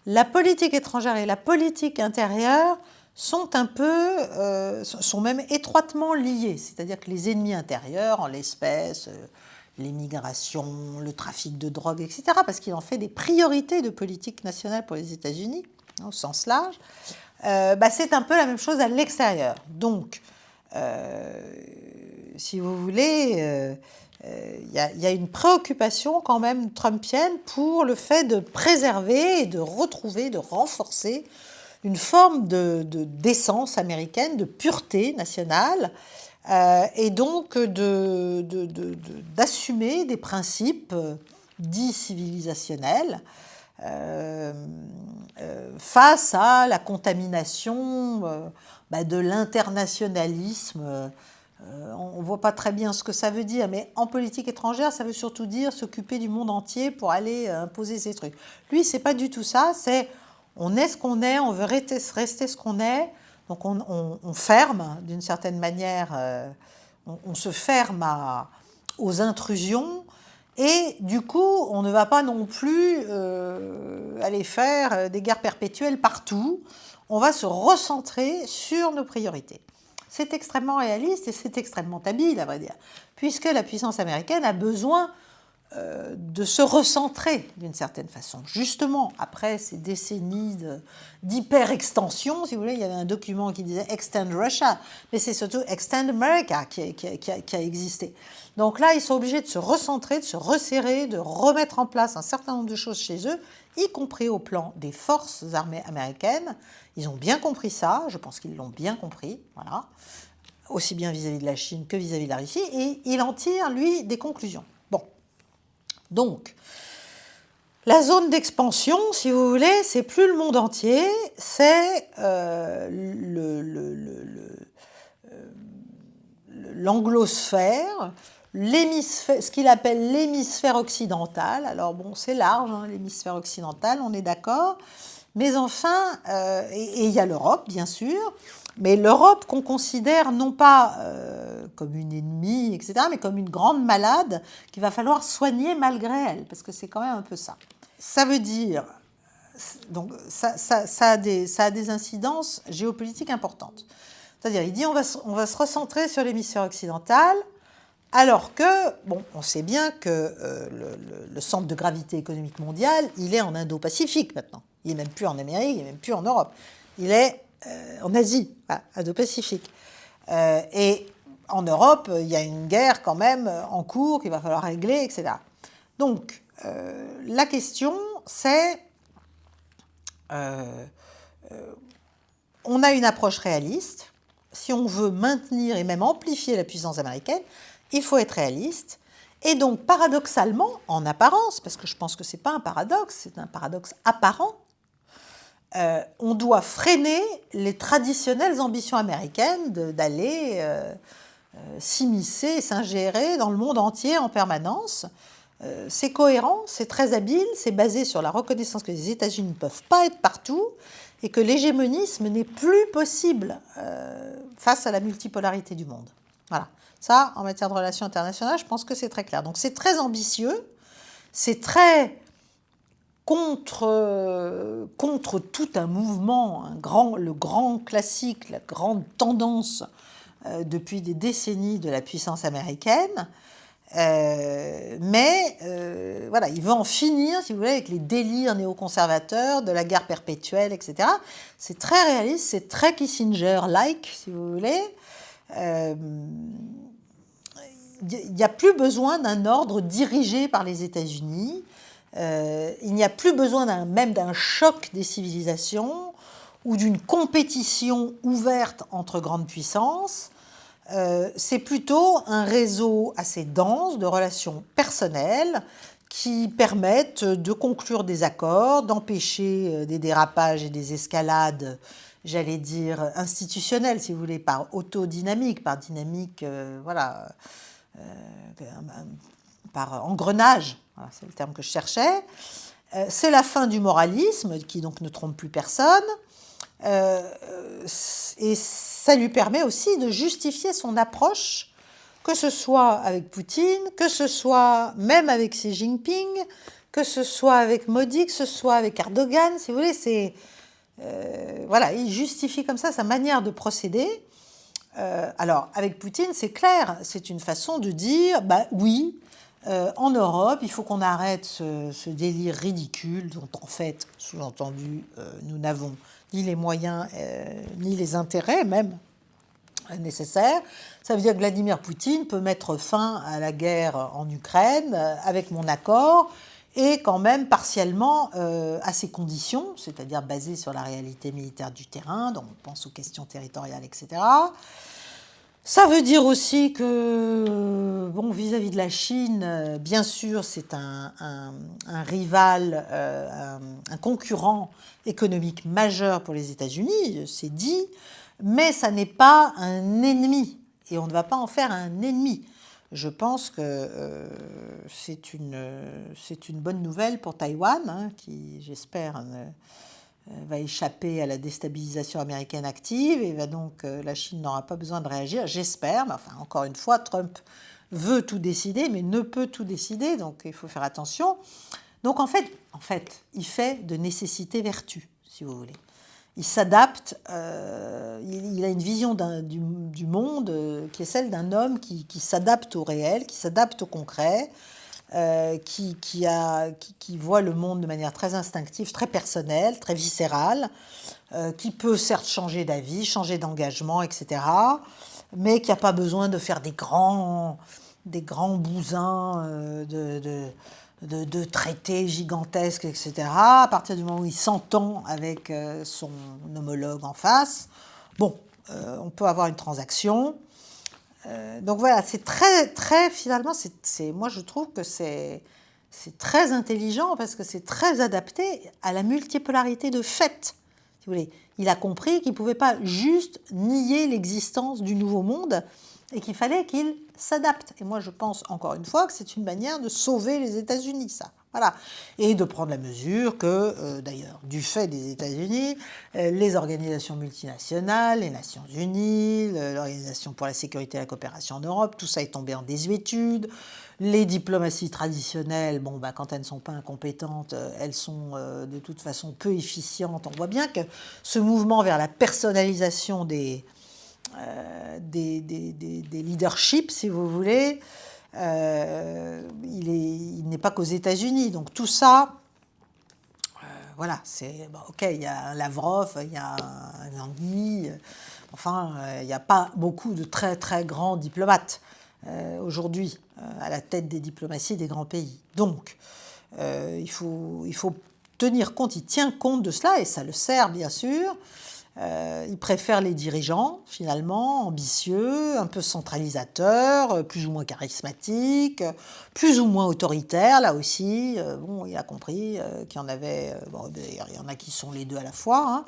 la politique étrangère et la politique intérieure sont sont même étroitement liées. C'est-à-dire que les ennemis intérieurs, en l'espèce, l'immigration, le trafic de drogue, etc., parce qu'il en fait des priorités de politique nationale pour les États-Unis, au sens large, c'est un peu la même chose à l'extérieur. Donc, si vous voulez... Il y a une préoccupation quand même trumpienne pour le fait de préserver et de retrouver, de renforcer une forme d'essence américaine, de pureté nationale, et donc d'assumer des principes dits civilisationnels face à la contamination de l'internationalisme. On ne voit pas très bien ce que ça veut dire, mais en politique étrangère, ça veut surtout dire s'occuper du monde entier pour aller imposer ses trucs. Lui, c'est pas du tout ça, c'est on est ce qu'on est, on veut rester ce qu'on est, donc on ferme d'une certaine manière, on se ferme aux intrusions, et du coup, on ne va pas non plus aller faire des guerres perpétuelles partout, on va se recentrer sur nos priorités. C'est extrêmement réaliste et c'est extrêmement habile, à vrai dire, puisque la puissance américaine a besoin de se recentrer d'une certaine façon. Justement, après ces décennies d'hyper-extension, si vous voulez, il y avait un document qui disait « Extend Russia », mais c'est surtout « Extend America » qui a existé. Donc là, ils sont obligés de se recentrer, de se resserrer, de remettre en place un certain nombre de choses chez eux, y compris au plan des forces armées américaines. Ils ont bien compris ça, je pense qu'ils l'ont bien compris, voilà, aussi bien vis-à-vis de la Chine que vis-à-vis de la Russie, et il en tire, lui, des conclusions. Bon, donc, la zone d'expansion, si vous voulez, c'est plus le monde entier, c'est l'anglosphère, ce qu'il appelle l'hémisphère occidental. Alors bon, c'est large, hein, l'hémisphère occidental, on est d'accord. Mais enfin, et il y a l'Europe, bien sûr, mais l'Europe qu'on considère non pas comme une ennemie, etc., mais comme une grande malade qu'il va falloir soigner malgré elle, parce que c'est quand même un peu ça. Ça veut dire donc ça a des incidences géopolitiques importantes. C'est-à-dire, il dit on va se recentrer sur l'hémisphère occidental, alors que, bon, on sait bien que le centre de gravité économique mondial, il est en Indo-Pacifique maintenant. Il n'est même plus en Amérique, il n'est même plus en Europe. Il est en Asie, voilà, Indo-Pacifique. Et en Europe, il y a une guerre quand même en cours qu'il va falloir régler, etc. Donc, la question, c'est... on a une approche réaliste. Si on veut maintenir et même amplifier la puissance américaine, il faut être réaliste. Et donc, paradoxalement, en apparence, parce que je pense que ce n'est pas un paradoxe, c'est un paradoxe apparent, on doit freiner les traditionnelles ambitions américaines d'aller s'immiscer et s'ingérer dans le monde entier en permanence. C'est cohérent, c'est très habile, c'est basé sur la reconnaissance que les États-Unis ne peuvent pas être partout et que l'hégémonisme n'est plus possible face à la multipolarité du monde. Voilà. Ça, en matière de relations internationales, je pense que c'est très clair. Donc c'est très ambitieux, c'est très contre tout un mouvement, le grand classique, la grande tendance depuis des décennies de la puissance américaine. Mais voilà, il veut en finir, si vous voulez, avec les délires néoconservateurs de la guerre perpétuelle, etc. C'est très réaliste, c'est très Kissinger-like, si vous voulez. Il n'y a plus besoin d'un ordre dirigé par les États-Unis. Il n'y a plus besoin même d'un choc des civilisations ou d'une compétition ouverte entre grandes puissances. C'est plutôt un réseau assez dense de relations personnelles qui permettent de conclure des accords, d'empêcher des dérapages et des escalades, j'allais dire, institutionnelles, si vous voulez, par autodynamique, par dynamique, par engrenage, voilà, c'est le terme que je cherchais. C'est la fin du moralisme, qui donc ne trompe plus personne. Et ça lui permet aussi de justifier son approche, que ce soit avec Poutine, que ce soit même avec Xi Jinping, que ce soit avec Modi, que ce soit avec Erdogan, si vous voulez, voilà, il justifie comme ça sa manière de procéder. Alors, avec Poutine, c'est clair, c'est une façon de dire, bah oui, en Europe, il faut qu'on arrête ce délire ridicule dont, en fait, sous-entendu, nous n'avons ni les moyens, ni les intérêts même nécessaires. Ça veut dire que Vladimir Poutine peut mettre fin à la guerre en Ukraine avec mon accord et quand même partiellement à ses conditions, c'est-à-dire basées sur la réalité militaire du terrain, donc on pense aux questions territoriales, etc. Ça veut dire aussi que, bon, vis-à-vis de la Chine, bien sûr, c'est un rival, un concurrent économique majeur pour les États-Unis, c'est dit, mais ça n'est pas un ennemi, et on ne va pas en faire un ennemi. Je pense que c'est une bonne nouvelle pour Taïwan, hein, qui, j'espère, va échapper à la déstabilisation américaine active et donc la Chine n'aura pas besoin de réagir, j'espère. Mais enfin, encore une fois, Trump veut tout décider, mais ne peut tout décider, donc il faut faire attention. Donc en fait, il fait de nécessité vertu, si vous voulez. Il s'adapte, il a une vision du monde qui est celle d'un homme qui s'adapte au réel, qui s'adapte au concret, qui voit le monde de manière très instinctive, très personnelle, très viscérale, qui peut certes changer d'avis, changer d'engagement, etc., mais qui n'a pas besoin de faire des grands bousins de traités gigantesques, etc. À partir du moment où il s'entend avec son homologue en face, bon, on peut avoir une transaction. Donc voilà, c'est très finalement, moi je trouve que c'est très intelligent parce que c'est très adapté à la multipolarité de fait. Si vous voulez. Il a compris qu'il ne pouvait pas juste nier l'existence du nouveau monde et qu'il fallait qu'il s'adapte. Et moi je pense encore une fois que c'est une manière de sauver les États-Unis, ça. Voilà. Et de prendre la mesure que, d'ailleurs, du fait des États-Unis, les organisations multinationales, les Nations Unies, l'Organisation pour la sécurité et la coopération en Europe, tout ça est tombé en désuétude. Les diplomaties traditionnelles, bon, bah, quand elles ne sont pas incompétentes, elles sont de toute façon peu efficientes. On voit bien que ce mouvement vers la personnalisation des leaderships, si vous voulez, il n'est pas qu'aux États-Unis. Donc tout ça, voilà, c'est bon, ok, il y a un Lavrov, il y a un Languille, enfin, il n'y a pas beaucoup de très très grands diplomates aujourd'hui à la tête des diplomaties des grands pays. Donc, il faut tenir compte, il tient compte de cela et ça le sert bien sûr. Il préfère les dirigeants, finalement, ambitieux, un peu centralisateurs, plus ou moins charismatiques, plus ou moins autoritaires, là aussi. Bon, il a compris qu'il y en avait... bon, d'ailleurs, il y en a qui sont les deux à la fois.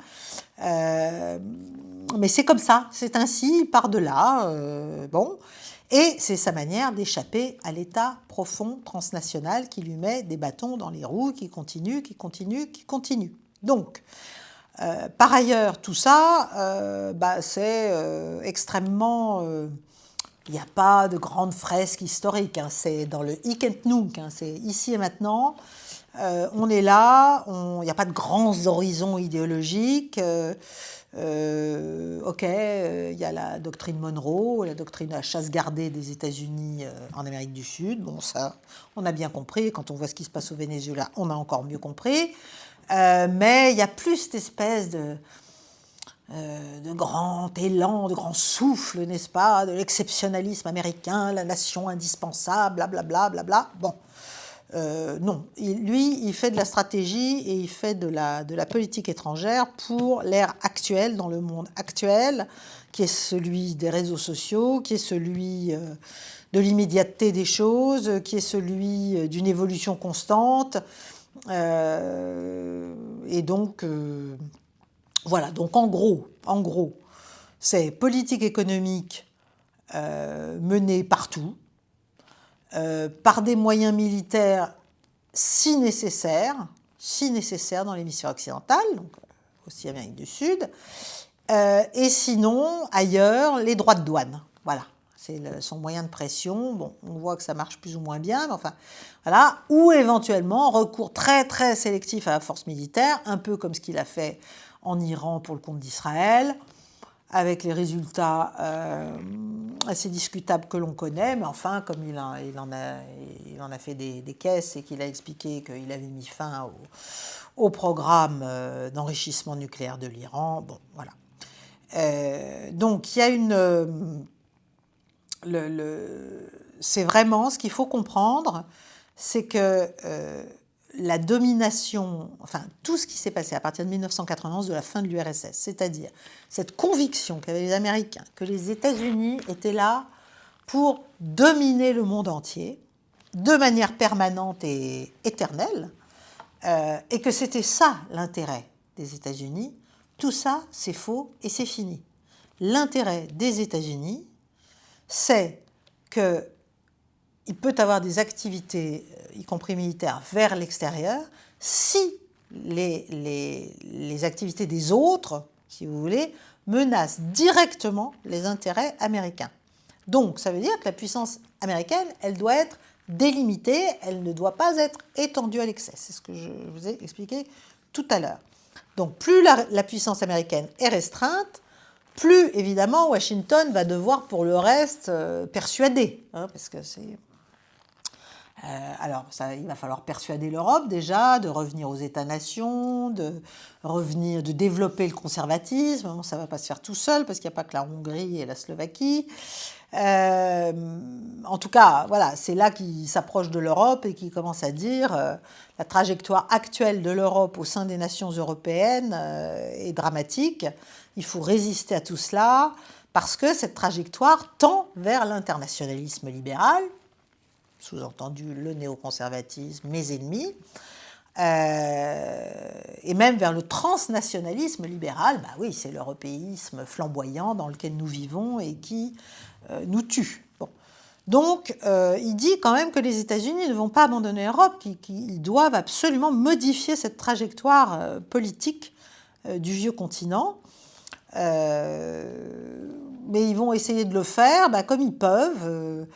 Hein. Mais c'est comme ça, c'est ainsi, il part de là. Bon. Et c'est sa manière d'échapper à l'état profond transnational qui lui met des bâtons dans les roues, qui continue, qui continue, qui continue. Donc... par ailleurs, tout ça, c'est extrêmement... il n'y a pas de grande fresque historique, hein, c'est dans le hic et nunc, hein, c'est ici et maintenant. On est là, il n'y a pas de grands horizons idéologiques. Ok, il y a la doctrine Monroe, la doctrine de la chasse gardée des États-Unis en Amérique du Sud. Bon, ça, on a bien compris. Quand on voit ce qui se passe au Venezuela, on a encore mieux compris. Mais il n'y a plus cette espèce de grand élan, de grand souffle, n'est-ce pas, de l'exceptionnalisme américain, la nation indispensable, blablabla, blablabla. Bon, non. Lui, il fait de la stratégie et il fait de la politique étrangère pour l'ère actuelle, dans le monde actuel, qui est celui des réseaux sociaux, qui est celui de l'immédiateté des choses, qui est celui d'une évolution constante. Et donc, voilà. Donc, en gros, c'est politique économique menée partout, par des moyens militaires si nécessaire dans l'hémisphère occidental, donc aussi Amérique du Sud, et sinon, ailleurs, les droits de douane. Voilà, c'est son moyen de pression. Bon, on voit que ça marche plus ou moins bien, mais enfin, voilà. Ou éventuellement, recours très très sélectif à la force militaire, un peu comme ce qu'il a fait en Iran pour le compte d'Israël, avec les résultats assez discutables que l'on connaît, mais enfin, comme il en a fait des caisses et qu'il a expliqué qu'il avait mis fin au programme d'enrichissement nucléaire de l'Iran, bon, voilà. Donc, il y a c'est vraiment ce qu'il faut comprendre, c'est que la domination, enfin tout ce qui s'est passé à partir de 1991, de la fin de l'URSS, c'est-à-dire cette conviction qu'avaient les Américains, que les États-Unis étaient là pour dominer le monde entier de manière permanente et éternelle, et que c'était ça l'intérêt des États-Unis, tout ça c'est faux et c'est fini. L'intérêt des États-Unis, c'est qu'il peut avoir des activités, y compris militaires, vers l'extérieur, si les activités des autres, si vous voulez, menacent directement les intérêts américains. Donc, ça veut dire que la puissance américaine, elle doit être délimitée, elle ne doit pas être étendue à l'excès. C'est ce que je vous ai expliqué tout à l'heure. Donc, plus la puissance américaine est restreinte, plus, évidemment, Washington va devoir, pour le reste, persuader, hein, parce que c'est... alors, il va falloir persuader l'Europe déjà de revenir aux États-nations, de développer le conservatisme. Bon, ça ne va pas se faire tout seul parce qu'il n'y a pas que la Hongrie et la Slovaquie. En tout cas, voilà, c'est là qu'il s'approche de l'Europe et qu'il commence à dire la trajectoire actuelle de l'Europe au sein des nations européennes est dramatique. Il faut résister à tout cela parce que cette trajectoire tend vers l'internationalisme libéral, sous-entendu le néoconservatisme, mes ennemis, et même vers le transnationalisme libéral. Bah oui, c'est l'européisme flamboyant dans lequel nous vivons et qui nous tue. Bon. Donc, il dit quand même que les États-Unis ne vont pas abandonner l'Europe, qu'ils doivent absolument modifier cette trajectoire politique du vieux continent. Mais ils vont essayer de le faire comme ils peuvent.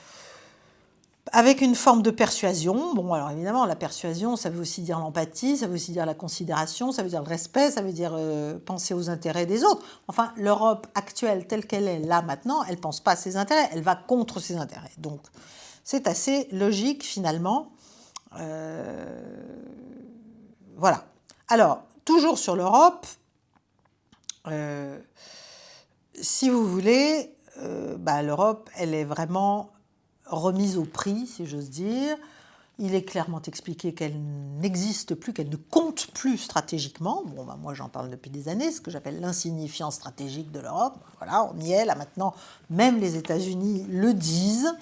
avec une forme de persuasion. Bon, alors évidemment, la persuasion, ça veut aussi dire l'empathie, ça veut aussi dire la considération, ça veut dire le respect, ça veut dire penser aux intérêts des autres. Enfin, l'Europe actuelle, telle qu'elle est là maintenant, elle ne pense pas à ses intérêts, elle va contre ses intérêts. Donc, c'est assez logique finalement. Voilà. Alors, toujours sur l'Europe, si vous voulez, l'Europe, elle est vraiment remise au prix, si j'ose dire. Il est clairement expliqué qu'elle n'existe plus, qu'elle ne compte plus stratégiquement. Bon, moi, j'en parle depuis des années, ce que j'appelle l'insignifiance stratégique de l'Europe. Voilà, on y est, là maintenant, même les États-Unis le disent.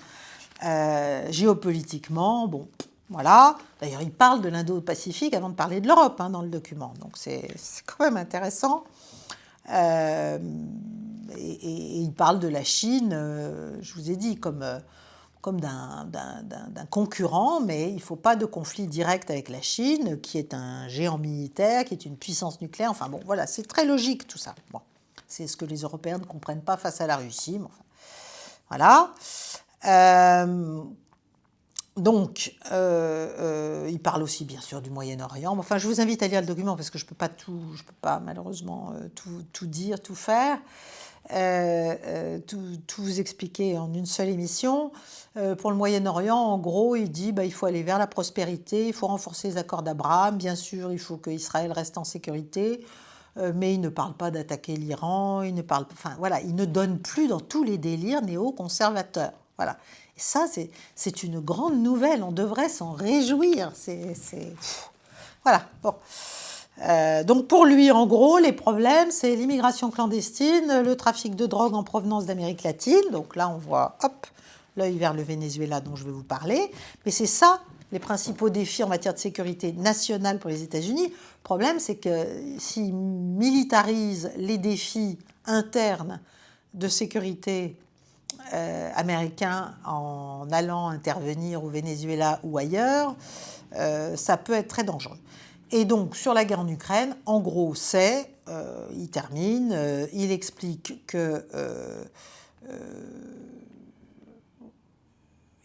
Géopolitiquement, bon, voilà. D'ailleurs, ils parlent de l'Indo-Pacifique avant de parler de l'Europe dans le document. Donc, c'est quand même intéressant. Et il parle de la Chine, je vous ai dit, comme d'un concurrent, mais il ne faut pas de conflit direct avec la Chine, qui est un géant militaire, qui est une puissance nucléaire. Enfin bon, voilà, c'est très logique tout ça. Bon, c'est ce que les Européens ne comprennent pas face à la Russie. Mais enfin, voilà. Donc, il parle aussi bien sûr du Moyen-Orient. Enfin, je vous invite à lire le document parce que je peux pas malheureusement tout dire, tout faire. Tout vous expliquer en une seule émission. Pour le Moyen-Orient, en gros, il dit il faut aller vers la prospérité, il faut renforcer les accords d'Abraham, bien sûr, il faut qu'Israël reste en sécurité, mais il ne parle pas d'attaquer l'Iran, il ne donne plus dans tous les délires néo-conservateurs. Voilà. Et ça, c'est une grande nouvelle, on devrait s'en réjouir. Voilà, bon. Donc pour lui, en gros, les problèmes, c'est l'immigration clandestine, le trafic de drogue en provenance d'Amérique latine. Donc là, on voit, hop, l'œil vers le Venezuela dont je vais vous parler. Mais c'est ça, les principaux défis en matière de sécurité nationale pour les États-Unis. Le problème, c'est que s'ils militarisent les défis internes de sécurité américains en allant intervenir au Venezuela ou ailleurs, ça peut être très dangereux. Et donc, sur la guerre en Ukraine, en gros, il termine, il explique que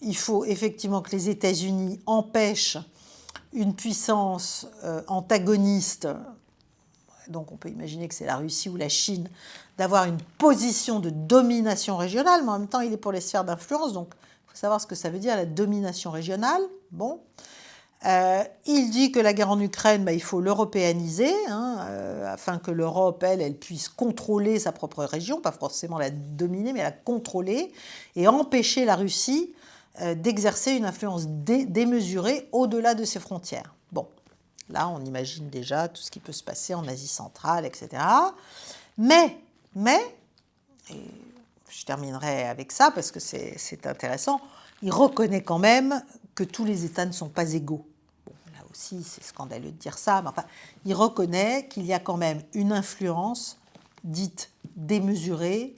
il faut effectivement que les États-Unis empêchent une puissance antagoniste, donc on peut imaginer que c'est la Russie ou la Chine, d'avoir une position de domination régionale, mais en même temps, il est pour les sphères d'influence, donc il faut savoir ce que ça veut dire, la domination régionale. Bon. Il dit que la guerre en Ukraine, il faut l'européaniser, afin que l'Europe, elle puisse contrôler sa propre région, pas forcément la dominer, mais la contrôler, et empêcher la Russie d'exercer une influence démesurée au-delà de ses frontières. Bon, là, on imagine déjà tout ce qui peut se passer en Asie centrale, etc. Mais, et je terminerai avec ça parce que c'est intéressant, il reconnaît quand même que tous les États ne sont pas égaux. Bon, là aussi, c'est scandaleux de dire ça, mais enfin, il reconnaît qu'il y a quand même une influence dite démesurée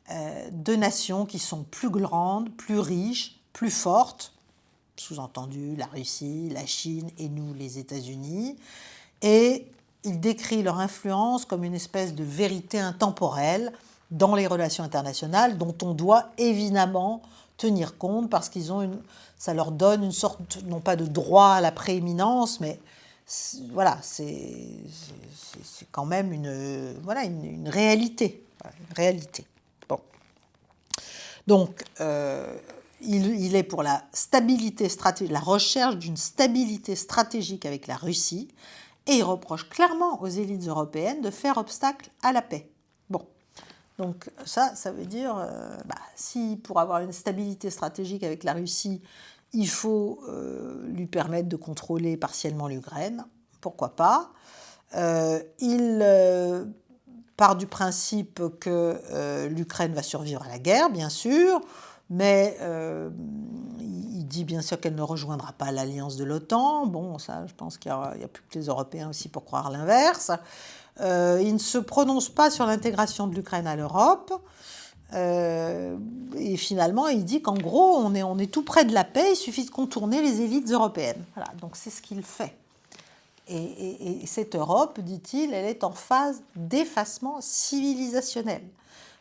de nations qui sont plus grandes, plus riches, plus fortes, sous-entendu la Russie, la Chine et nous, les États-Unis, et il décrit leur influence comme une espèce de vérité intemporelle dans les relations internationales dont on doit évidemment tenir compte parce ça leur donne une sorte, non pas de droit à la prééminence, mais voilà, c'est quand même une réalité. Une réalité. Bon. Donc, il est pour la stabilité stratégique, la recherche d'une stabilité stratégique avec la Russie, et il reproche clairement aux élites européennes de faire obstacle à la paix. Bon, donc ça veut dire, si pour avoir une stabilité stratégique avec la Russie, il faut lui permettre de contrôler partiellement l'Ukraine, pourquoi pas. Il part du principe que l'Ukraine va survivre à la guerre, bien sûr, mais il dit bien sûr qu'elle ne rejoindra pas l'alliance de l'OTAN. Bon, ça, je pense qu'il n'y a plus que les Européens aussi pour croire l'inverse. Il ne se prononce pas sur l'intégration de l'Ukraine à l'Europe. Et finalement, il dit qu'en gros, on est tout près de la paix, il suffit de contourner les élites européennes. Voilà, donc c'est ce qu'il fait. Et cette Europe, dit-il, elle est en phase d'effacement civilisationnel.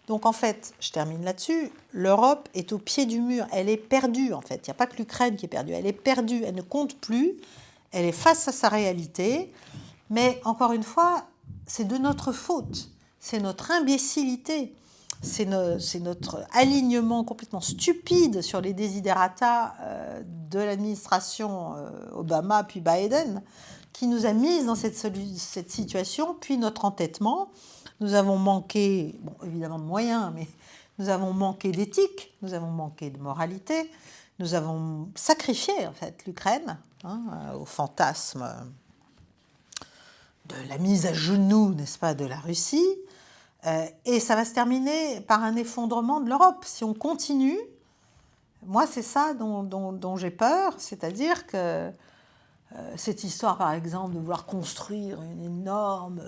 Donc en fait, je termine là-dessus, l'Europe est au pied du mur, elle est perdue en fait. Il n'y a pas que l'Ukraine qui est perdue, elle est perdue, elle ne compte plus, elle est face à sa réalité. Mais encore une fois, c'est de notre faute, c'est notre imbécilité, c'est notre alignement complètement stupide sur les desiderata de l'administration Obama puis Biden qui nous a mis dans cette situation, puis notre entêtement. Nous avons manqué, bon, évidemment de moyens, mais nous avons manqué d'éthique, nous avons manqué de moralité, nous avons sacrifié en fait l'Ukraine au fantasme de la mise à genoux, n'est-ce pas, de la Russie. Et ça va se terminer par un effondrement de l'Europe. Si on continue, moi c'est ça dont j'ai peur, c'est-à-dire que cette histoire, par exemple, de vouloir construire une énorme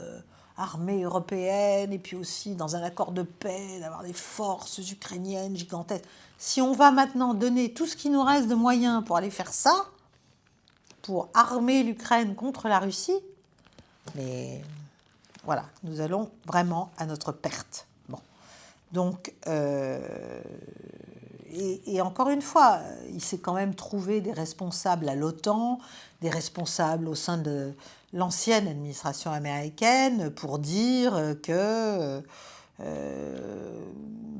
armée européenne et puis aussi dans un accord de paix, d'avoir des forces ukrainiennes gigantesques. Si on va maintenant donner tout ce qui nous reste de moyens pour aller faire ça, pour armer l'Ukraine contre la Russie, mais voilà, nous allons vraiment à notre perte. Bon. Donc, et encore une fois, il s'est quand même trouvé des responsables à l'OTAN, des responsables au sein de l'ancienne administration américaine pour dire que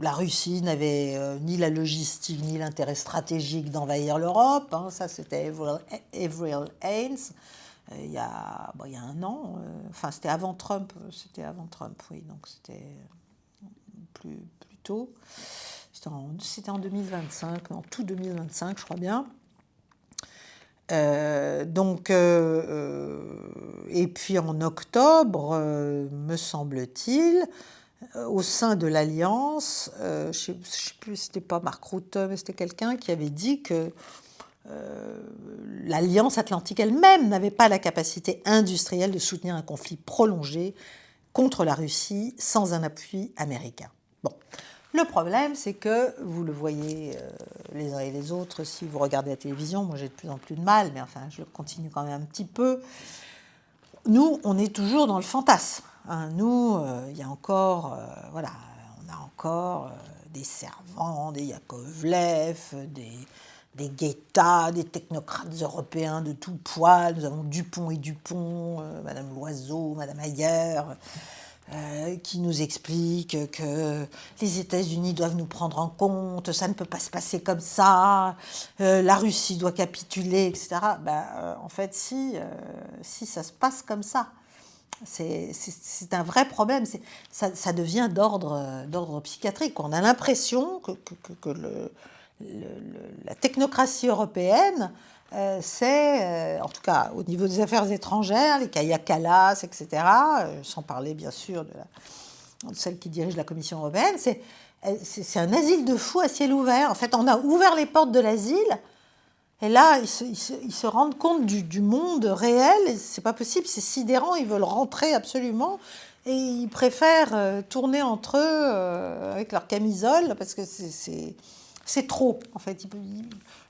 la Russie n'avait ni la logistique ni l'intérêt stratégique d'envahir l'Europe. Ça, c'était Avril Haines. Il y a 1 an, enfin c'était avant Trump, oui, donc c'était plus tôt. C'était en 2025, en tout 2025, je crois bien. Et puis en octobre, me semble-t-il, au sein de l'Alliance, je ne sais plus, c'était pas Mark Rutte, mais c'était quelqu'un qui avait dit que l'Alliance Atlantique elle-même n'avait pas la capacité industrielle de soutenir un conflit prolongé contre la Russie sans un appui américain. Bon. Le problème, c'est que, vous le voyez les uns et les autres, si vous regardez la télévision, moi j'ai de plus en plus de mal, mais enfin je continue quand même un petit peu. Nous, on est toujours dans le fantasme. Nous, il y a encore, voilà, on a encore des servants, des Yakovlev, des Guetta, des technocrates européens de tout poil. Nous avons Dupont et Dupont, Madame Loiseau, Madame Ayer, qui nous expliquent que les États-Unis doivent nous prendre en compte, ça ne peut pas se passer comme ça, la Russie doit capituler, etc. En fait, si ça se passe comme ça, c'est un vrai problème. Ça devient d'ordre psychiatrique. On a l'impression que la technocratie européenne, c'est, en tout cas au niveau des affaires étrangères, les Kaja Kallas, etc., sans parler bien sûr de celle qui dirige la Commission européenne, c'est un asile de fous à ciel ouvert. En fait, on a ouvert les portes de l'asile, et là, ils se rendent compte du monde réel, et c'est pas possible, c'est sidérant, ils veulent rentrer absolument, et ils préfèrent tourner entre eux avec leur camisole, parce que c'est trop, en fait.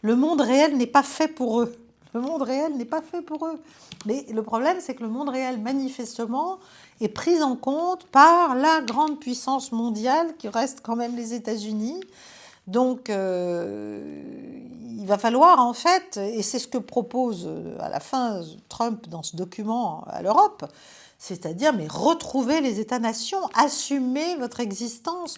Le monde réel n'est pas fait pour eux. Le monde réel n'est pas fait pour eux. Mais le problème, c'est que le monde réel, manifestement, est pris en compte par la grande puissance mondiale qui reste quand même les États-Unis. Donc, il va falloir, en fait, et c'est ce que propose à la fin Trump dans ce document à l'Europe, c'est-à-dire, mais retrouver les États-nations, assumer votre existence,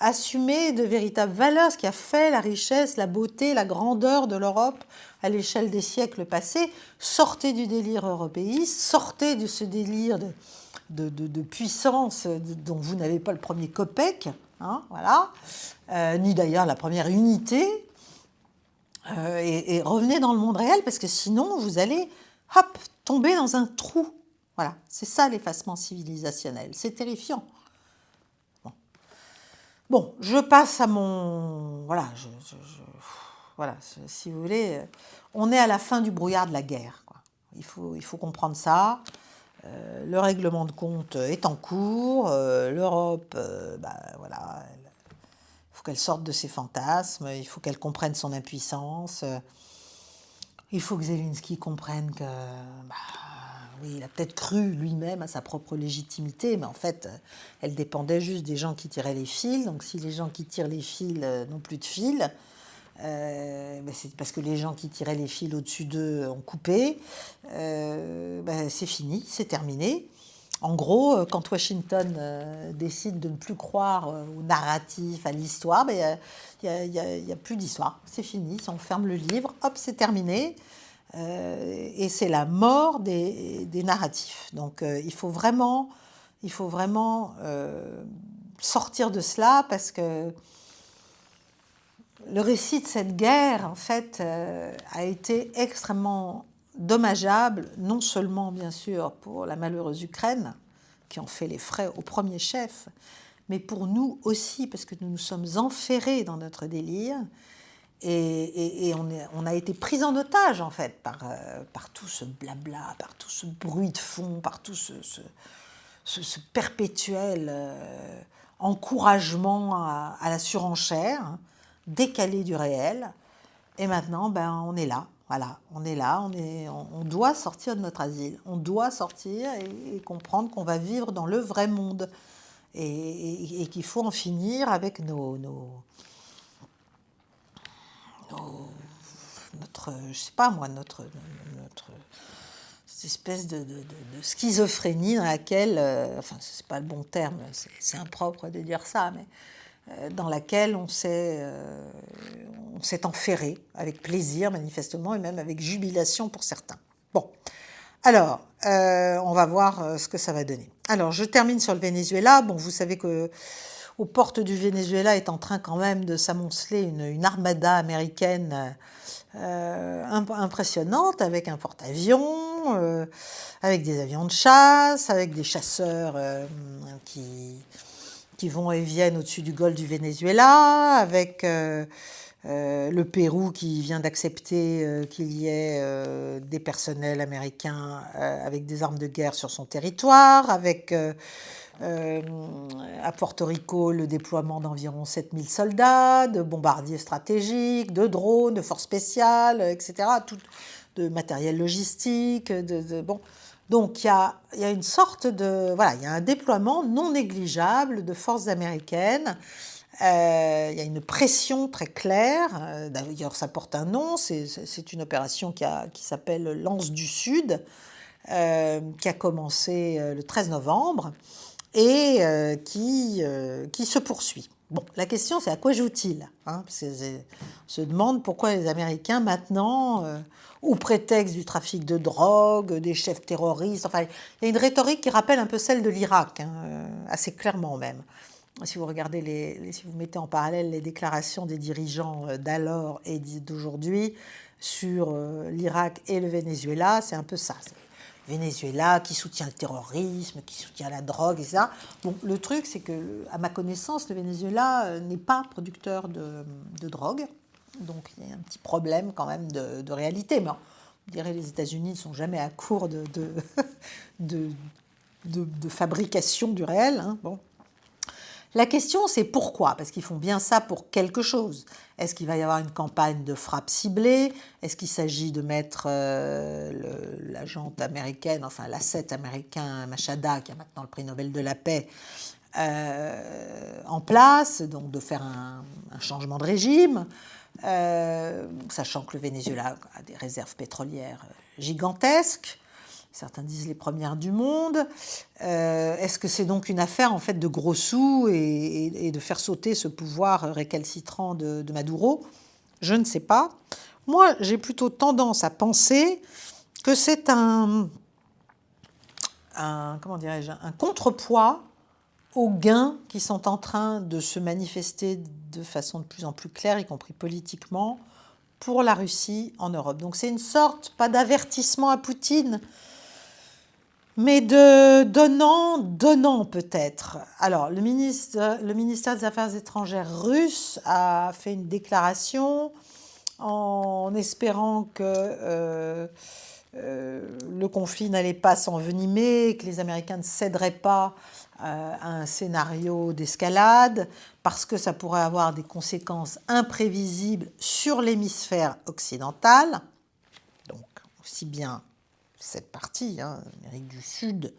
assumer de véritables valeurs, ce qui a fait la richesse, la beauté, la grandeur de l'Europe à l'échelle des siècles passés. Sortez du délire européiste, sortez de ce délire de puissance dont vous n'avez pas le premier copec, voilà, ni d'ailleurs la première unité, et revenez dans le monde réel, parce que sinon vous allez, hop, tomber dans un trou. Voilà, c'est ça l'effacement civilisationnel, c'est terrifiant. Bon, je passe à mon... Voilà, voilà, si vous voulez, on est à la fin du brouillard de la guerre, quoi. Il faut comprendre ça. Le règlement de compte est en cours. L'Europe, voilà, il faut qu'elle sorte de ses fantasmes. Il faut qu'elle comprenne son impuissance. Il faut que Zelensky comprenne que oui, il a peut-être cru lui-même à sa propre légitimité, mais en fait, elle dépendait juste des gens qui tiraient les fils. Donc si les gens qui tirent les fils n'ont plus de fils, c'est parce que les gens qui tiraient les fils au-dessus d'eux ont coupé. C'est fini, c'est terminé. En gros, quand Washington décide de ne plus croire au narratif, à l'histoire, il y a plus d'histoire. C'est fini, on ferme le livre, hop, c'est terminé. Et c'est la mort des narratifs. Donc il faut vraiment sortir de cela parce que le récit de cette guerre, en fait, a été extrêmement dommageable, non seulement, bien sûr, pour la malheureuse Ukraine, qui en fait les frais au premier chef, mais pour nous aussi, parce que nous nous sommes enferrés dans notre délire, et on a été pris en otage, en fait, par tout ce blabla, par tout ce bruit de fond, par tout ce perpétuel encouragement à la surenchère, décalé du réel. Et maintenant, on est là. Voilà, on est là, on doit sortir de notre asile. On doit sortir et comprendre qu'on va vivre dans le vrai monde. Et qu'il faut en finir avec je sais pas moi, notre cette espèce de schizophrénie dans laquelle, enfin c'est pas le bon terme, c'est impropre de dire ça, mais dans laquelle on s'est enferré avec plaisir manifestement et même avec jubilation pour certains. Bon, alors on va voir ce que ça va donner. Alors je termine sur le Venezuela. Bon, vous savez que aux portes du Venezuela est en train quand même de s'amonceler une armada américaine impressionnante, avec un porte-avions, avec des avions de chasse, avec des chasseurs qui vont et viennent au-dessus du golfe du Venezuela, avec le Pérou qui vient d'accepter qu'il y ait des personnels américains avec des armes de guerre sur son territoire, avec à Porto Rico le déploiement d'environ 7000 soldats, de bombardiers stratégiques, de drones, de forces spéciales, etc., tout, de matériel logistique, bon. Donc il y a une sorte de... Voilà, il y a un déploiement non négligeable de forces américaines. Il y a une pression très claire. D'ailleurs, ça porte un nom. C'est une opération qui s'appelle Lance du Sud, qui a commencé le 13 novembre et qui se poursuit. Bon, la question, c'est à quoi joue-t-il, hein? On se demande pourquoi les Américains, maintenant, au prétexte du trafic de drogue, des chefs terroristes, enfin, il y a une rhétorique qui rappelle un peu celle de l'Irak, hein, assez clairement même. Si vous regardez, si vous mettez en parallèle les déclarations des dirigeants d'alors et d'aujourd'hui sur l'Irak et le Venezuela, c'est un peu ça. Venezuela qui soutient le terrorisme, qui soutient la drogue, etc. Bon, le truc, c'est que, à ma connaissance, le Venezuela n'est pas producteur de drogue. Donc, il y a un petit problème quand même de réalité. Mais on dirait que les États-Unis ne sont jamais à court de fabrication du réel. Hein. Bon. La question, c'est pourquoi? Parce qu'ils font bien ça pour quelque chose. Est-ce qu'il va y avoir une campagne de frappe ciblée? Est-ce qu'il s'agit de mettre l'agent américaine, enfin l'asset américain Machada, qui a maintenant le prix Nobel de la paix, en place, donc de faire un changement de régime, sachant que le Venezuela a des réserves pétrolières gigantesques? Certains disent les premières du monde. Est-ce que c'est donc une affaire en fait de gros sous et de faire sauter ce pouvoir récalcitrant de Maduro? Je ne sais pas. Moi, j'ai plutôt tendance à penser que c'est comment dirais-je, un contrepoids aux gains qui sont en train de se manifester de façon de plus en plus claire, y compris politiquement, pour la Russie en Europe. Donc c'est une sorte, pas d'avertissement à Poutine, mais de donnant peut-être. Alors, le ministère des Affaires étrangères russe a fait une déclaration en espérant que le conflit n'allait pas s'envenimer, que les Américains ne céderaient pas à un scénario d'escalade, parce que ça pourrait avoir des conséquences imprévisibles sur l'hémisphère occidental, donc aussi bien cette partie, hein, l'Amérique du Sud.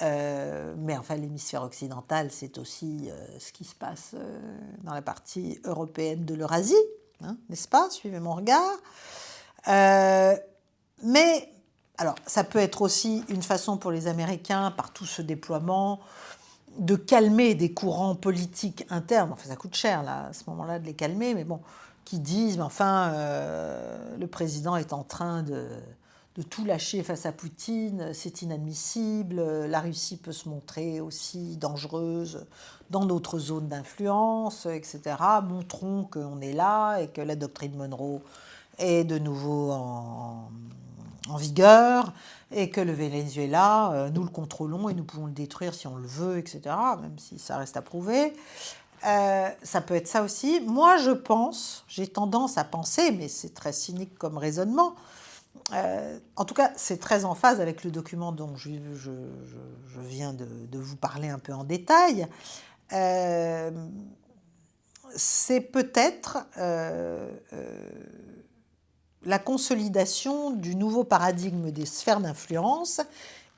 Mais enfin, l'hémisphère occidental, c'est aussi ce qui se passe dans la partie européenne de l'Eurasie, hein, n'est-ce pas? Suivez mon regard. Mais, alors, ça peut être aussi une façon pour les Américains, par tout ce déploiement, de calmer des courants politiques internes. Enfin, ça coûte cher, là, à ce moment-là, de les calmer, mais bon, qui disent, mais enfin, le président est en train de tout lâcher face à Poutine, c'est inadmissible, la Russie peut se montrer aussi dangereuse dans d'autres zones d'influence, etc. Montrons qu'on est là et que la doctrine Monroe est de nouveau en vigueur et que le Venezuela, nous le contrôlons et nous pouvons le détruire si on le veut, etc., même si ça reste à prouver. Ça peut être ça aussi. Moi, je pense, j'ai tendance à penser, mais c'est très cynique comme raisonnement, en tout cas, c'est très en phase avec le document dont je viens de vous parler un peu en détail. C'est peut-être la consolidation du nouveau paradigme des sphères d'influence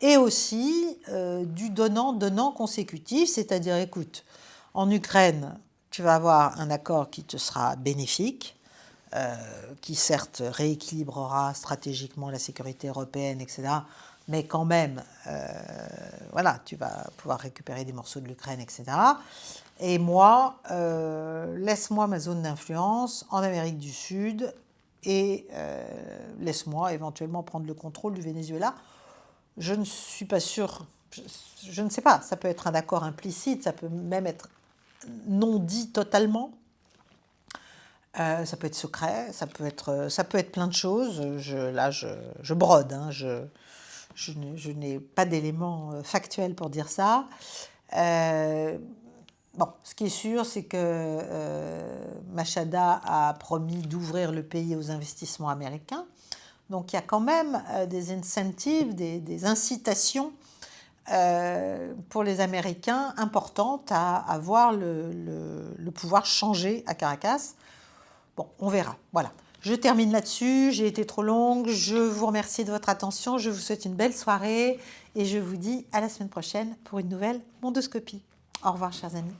et aussi du donnant-donnant consécutif, c'est-à-dire, écoute, en Ukraine, tu vas avoir un accord qui te sera bénéfique, qui certes rééquilibrera stratégiquement la sécurité européenne, etc., mais quand même, voilà, tu vas pouvoir récupérer des morceaux de l'Ukraine, etc. Et moi, laisse-moi ma zone d'influence en Amérique du Sud et laisse-moi éventuellement prendre le contrôle du Venezuela. Je ne suis pas sûre, je ne sais pas, ça peut être un accord implicite, ça peut même être non dit totalement. Ça peut être secret, ça peut être plein de choses. Je brode, hein, je n'ai pas d'éléments factuels pour dire ça. Bon, ce qui est sûr, c'est que Machada a promis d'ouvrir le pays aux investissements américains. Donc il y a quand même des incentives, des incitations pour les Américains importantes à avoir le pouvoir changé à Caracas. Bon, on verra. Voilà. Je termine là-dessus. J'ai été trop longue. Je vous remercie de votre attention. Je vous souhaite une belle soirée et je vous dis à la semaine prochaine pour une nouvelle Mondoscopie. Au revoir, chers amis.